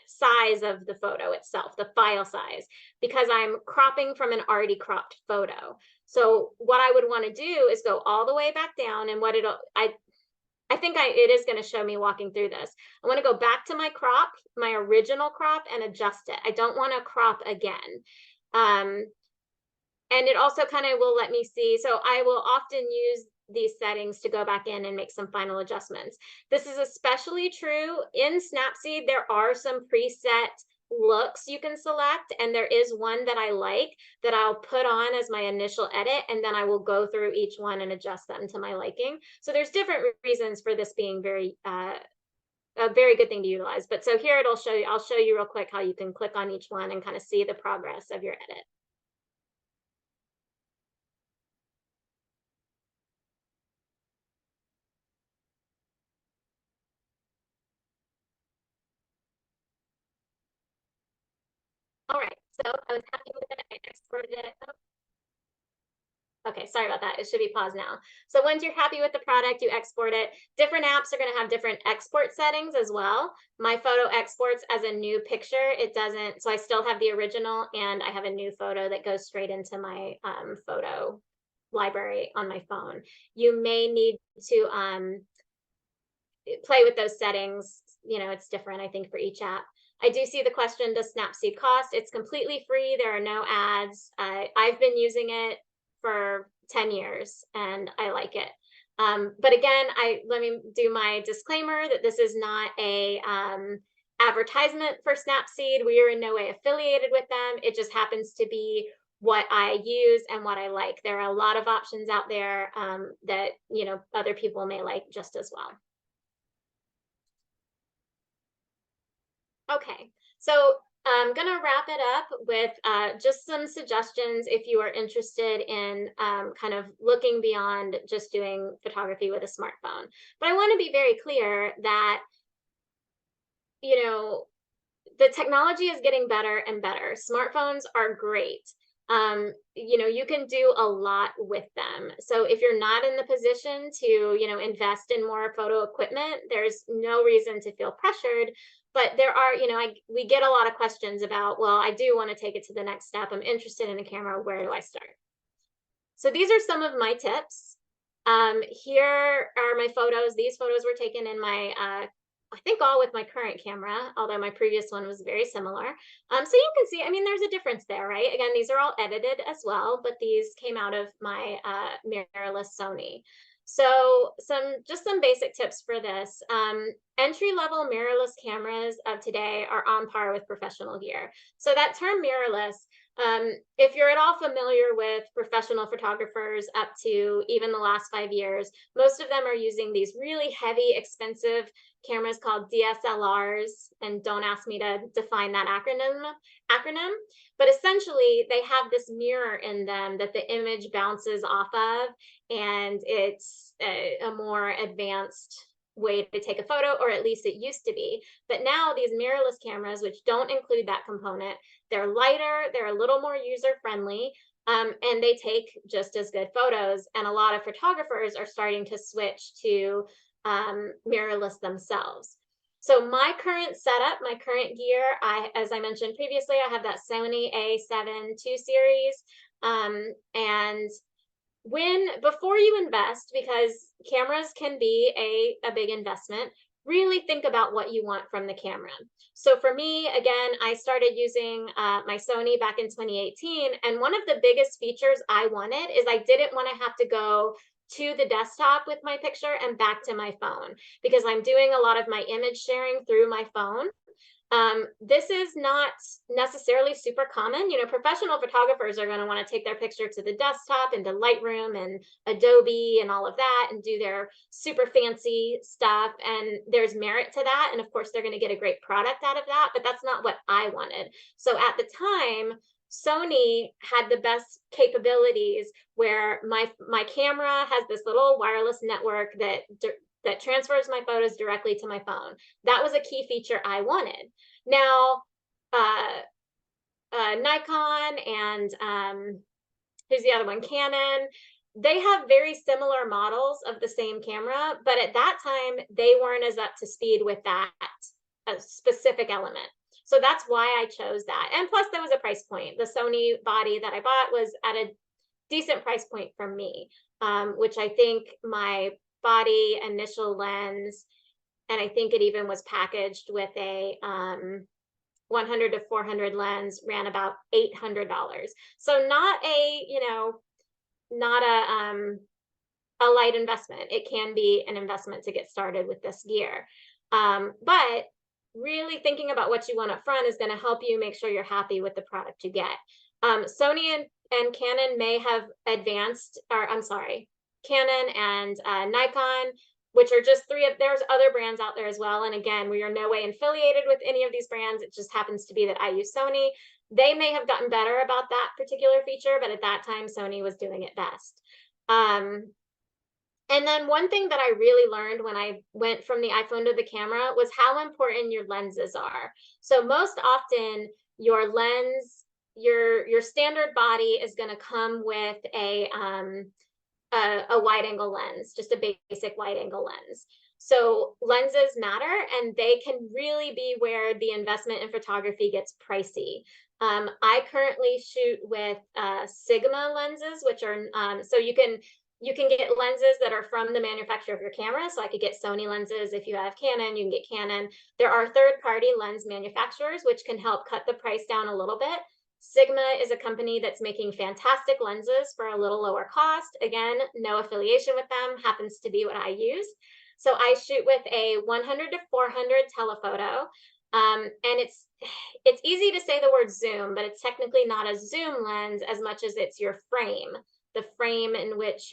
size of the photo itself, the file size, because I'm cropping from an already cropped photo. So what I would want to do is go all the way back down, and I think it is going to show me walking through this. I want to go back to my crop, my original crop, and adjust it. I don't want to crop again. And it also kind of will let me see. So I will often use these settings to go back in and make some final adjustments. This is especially true in Snapseed. There are some preset looks you can select, and there is one that I like that I'll put on as my initial edit, and then I will go through each one and adjust them to my liking. So there's different reasons for this being a very good thing to utilize. But so here I'll show you real quick how you can click on each one and kind of see the progress of your edit. All right, so I was happy with it. I exported it. Okay, sorry about that. It should be paused now. So once you're happy with the product, you export it. Different apps are going to have different export settings as well. My photo exports as a new picture. It doesn't, so I still have the original, and I have a new photo that goes straight into my photo library on my phone. You may need to play with those settings. You know, it's different, I think, for each app. I do see the question, does Snapseed cost? It's completely free. There are no ads. I've been using it for 10 years and I like it. But again, let me do my disclaimer that this is not a advertisement for Snapseed. We are in no way affiliated with them. It just happens to be what I use and what I like. There are a lot of options out there that, you know, other people may like just as well. Okay, so I'm going to wrap it up with just some suggestions if you are interested in kind of looking beyond just doing photography with a smartphone. But I want to be very clear that, you know, the technology is getting better and better. Smartphones are great. You know, you can do a lot with them. So if you're not in the position to, you know, invest in more photo equipment, there's no reason to feel pressured. but there are, we get a lot of questions about, well, I do want to take it to the next step. I'm interested in a camera. Where do I start? So these are some of my tips. Here are my photos. These photos were taken in my, I think all with my current camera, although my previous one was very similar. So you can see, I mean, there's a difference there, right? Again, these are all edited as well, but these came out of my mirrorless Sony. So some basic tips for this. Entry-level mirrorless cameras of today are on par with professional gear. So that term mirrorless, if you're at all familiar with professional photographers up to even the last 5 years, most of them are using these really heavy, expensive cameras called DSLRs, and don't ask me to define that acronym, but essentially they have this mirror in them that the image bounces off of, and it's a more advanced way to take a photo, or at least it used to be. But now these mirrorless cameras, which don't include that component, they're lighter, they're a little more user-friendly, and they take just as good photos. And a lot of photographers are starting to switch to mirrorless themselves. So my current setup, my current gear, as I mentioned previously, I have that Sony A7 II series. And before you invest, because cameras can be a big investment, really think about what you want from the camera. So for me, again, I started using my Sony back in 2018. And one of the biggest features I wanted is I didn't want to have to go to the desktop with my picture and back to my phone, because I'm doing a lot of my image sharing through my phone. This is not necessarily super common. Professional photographers are going to want to take their picture to the desktop, into Lightroom and Adobe and all of that, and do their super fancy stuff. And there's merit to that. And of course, they're going to get a great product out of that, but that's not what I wanted. So at the time, Sony had the best capabilities where my camera has this little wireless network that transfers my photos directly to my phone. That was a key feature I wanted. Now, Nikon and who's the other one? Canon. They have very similar models of the same camera, but at that time, they weren't as up to speed with that specific element. So that's why I chose that. And plus, there was a price point. The Sony body that I bought was at a decent price point for me, which I think my body, initial lens, and I think it even was packaged with a 100 to 400 lens, ran about $800. So not a light investment. It can be an investment to get started with this gear. But really thinking about what you want up front is going to help you make sure you're happy with the product you get. Sony and Canon may have advanced, or I'm sorry, Canon and Nikon, which are just there's other brands out there as well. And again, we are no way affiliated with any of these brands. It just happens to be that I use Sony. They may have gotten better about that particular feature, but at that time, Sony was doing it best. And then one thing that I really learned when I went from the iPhone to the camera was how important your lenses are. So most often your lens, your standard body is going to come with a wide angle lens, just a basic wide angle lens. So lenses matter, and they can really be where the investment in photography gets pricey. I currently shoot with Sigma lenses, which are so you can get lenses that are from the manufacturer of your camera. So I could get Sony lenses. If you have Canon, you can get Canon. There are third-party lens manufacturers, which can help cut the price down a little bit. Sigma is a company that's making fantastic lenses for a little lower cost. Again, no affiliation with them, happens to be what I use. So I shoot with a 100 to 400 telephoto. And it's easy to say the word zoom, but it's technically not a zoom lens as much as it's your frame. The frame in which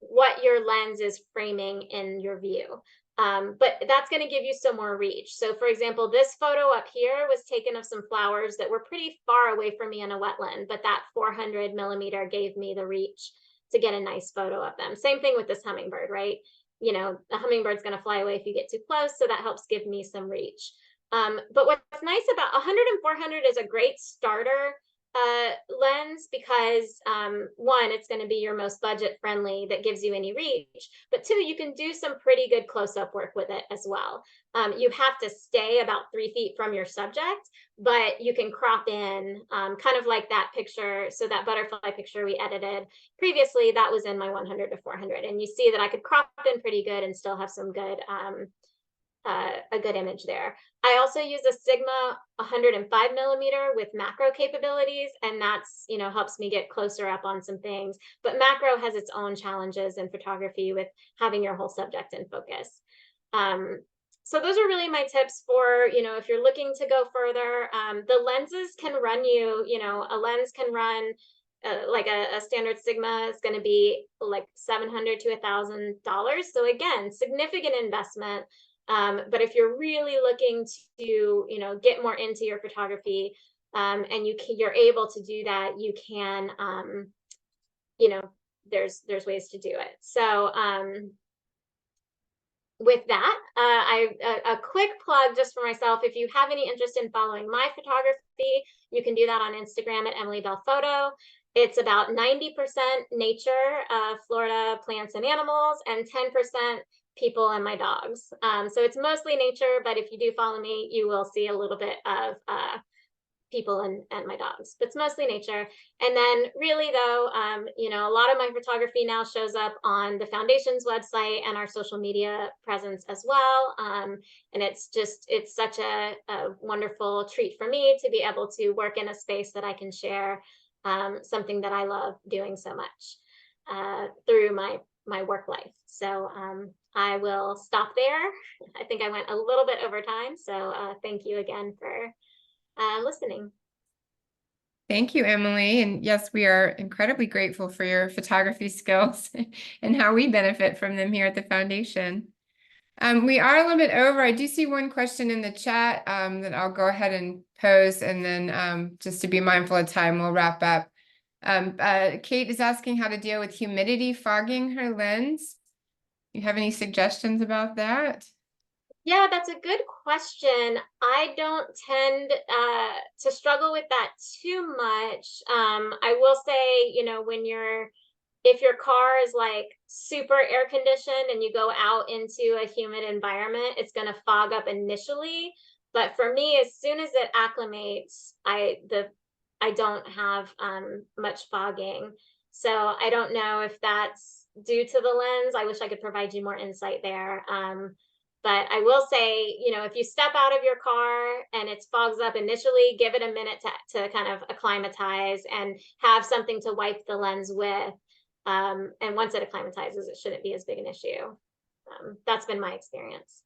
what your lens is framing in your view. But that's going to give you some more reach. So for example, this photo up here was taken of some flowers that were pretty far away from me in a wetland, but that 400 millimeter gave me the reach to get a nice photo of them. Same thing with this hummingbird, right? The hummingbird's going to fly away if you get too close, so that helps give me some reach. But what's nice about 100 and 400 is a great starter lens because one, it's going to be your most budget friendly that gives you any reach, but two, you can do some pretty good close-up work with it as well. You have to stay about 3 feet from your subject, but you can crop in kind of like that picture. So that butterfly picture we edited previously, that was in my 100 to 400, and you see that I could crop in pretty good and still have some good a good image there. I also use a Sigma 105 millimeter with macro capabilities, and that's, you know, helps me get closer up on some things. But macro has its own challenges in photography with having your whole subject in focus. So those are really my tips for, you know, if you're looking to go further. The lenses can run you, you know, a lens can run like a standard Sigma is going to be like $700 to $1,000. So again, significant investment. But if you're really looking to, you know, get more into your photography, and you're able to do that, you can, you know, there's ways to do it. So with that, a quick plug just for myself. If you have any interest in following my photography, you can do that on Instagram at Emily Bell Photo. It's about 90% nature, Florida plants and animals, and 10% people and my dogs. So it's mostly nature, but if you do follow me, you will see a little bit of people and my dogs, but it's mostly nature. And then really though, you know, a lot of my photography now shows up on the foundation's website and our social media presence as well. And it's such a wonderful treat for me to be able to work in a space that I can share something that I love doing so much through my work life. So I will stop there. I think I went a little bit over time. So thank you again for listening. Thank you, Emily. And yes, we are incredibly grateful for your photography skills and how we benefit from them here at the foundation. We are a little bit over. I do see one question in the chat that I'll go ahead and pose, and then just to be mindful of time, we'll wrap up. Kate is asking how to deal with humidity fogging her lens. You have any suggestions about that? Yeah, that's a good question. I don't tend to struggle with that too much. I will say, you know, if your car is like super air conditioned and you go out into a humid environment, it's going to fog up initially. But for me, as soon as it acclimates, I don't have much fogging. So I don't know if that's due to the lens. I wish I could provide you more insight there. But I will say, you know, if you step out of your car and it fogs up initially, give it a minute to kind of acclimatize and have something to wipe the lens with. And once it acclimatizes, it shouldn't be as big an issue. That's been my experience.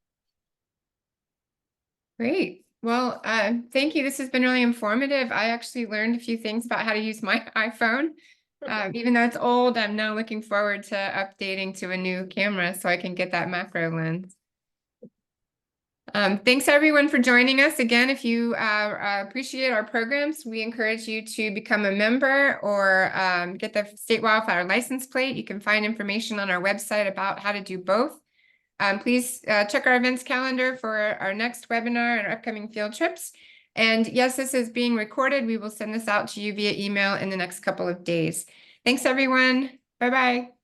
Great. Well, thank you. This has been really informative. I actually learned a few things about how to use my iPhone. Even though it's old, I'm now looking forward to updating to a new camera so I can get that macro lens. Thanks everyone for joining us. Again, if you appreciate our programs, we encourage you to become a member or get the State Wildflower license plate. You can find information on our website about how to do both. Please check our events calendar for our next webinar and our upcoming field trips. And yes, this is being recorded. We will send this out to you via email in the next couple of days. Thanks everyone. Bye-bye.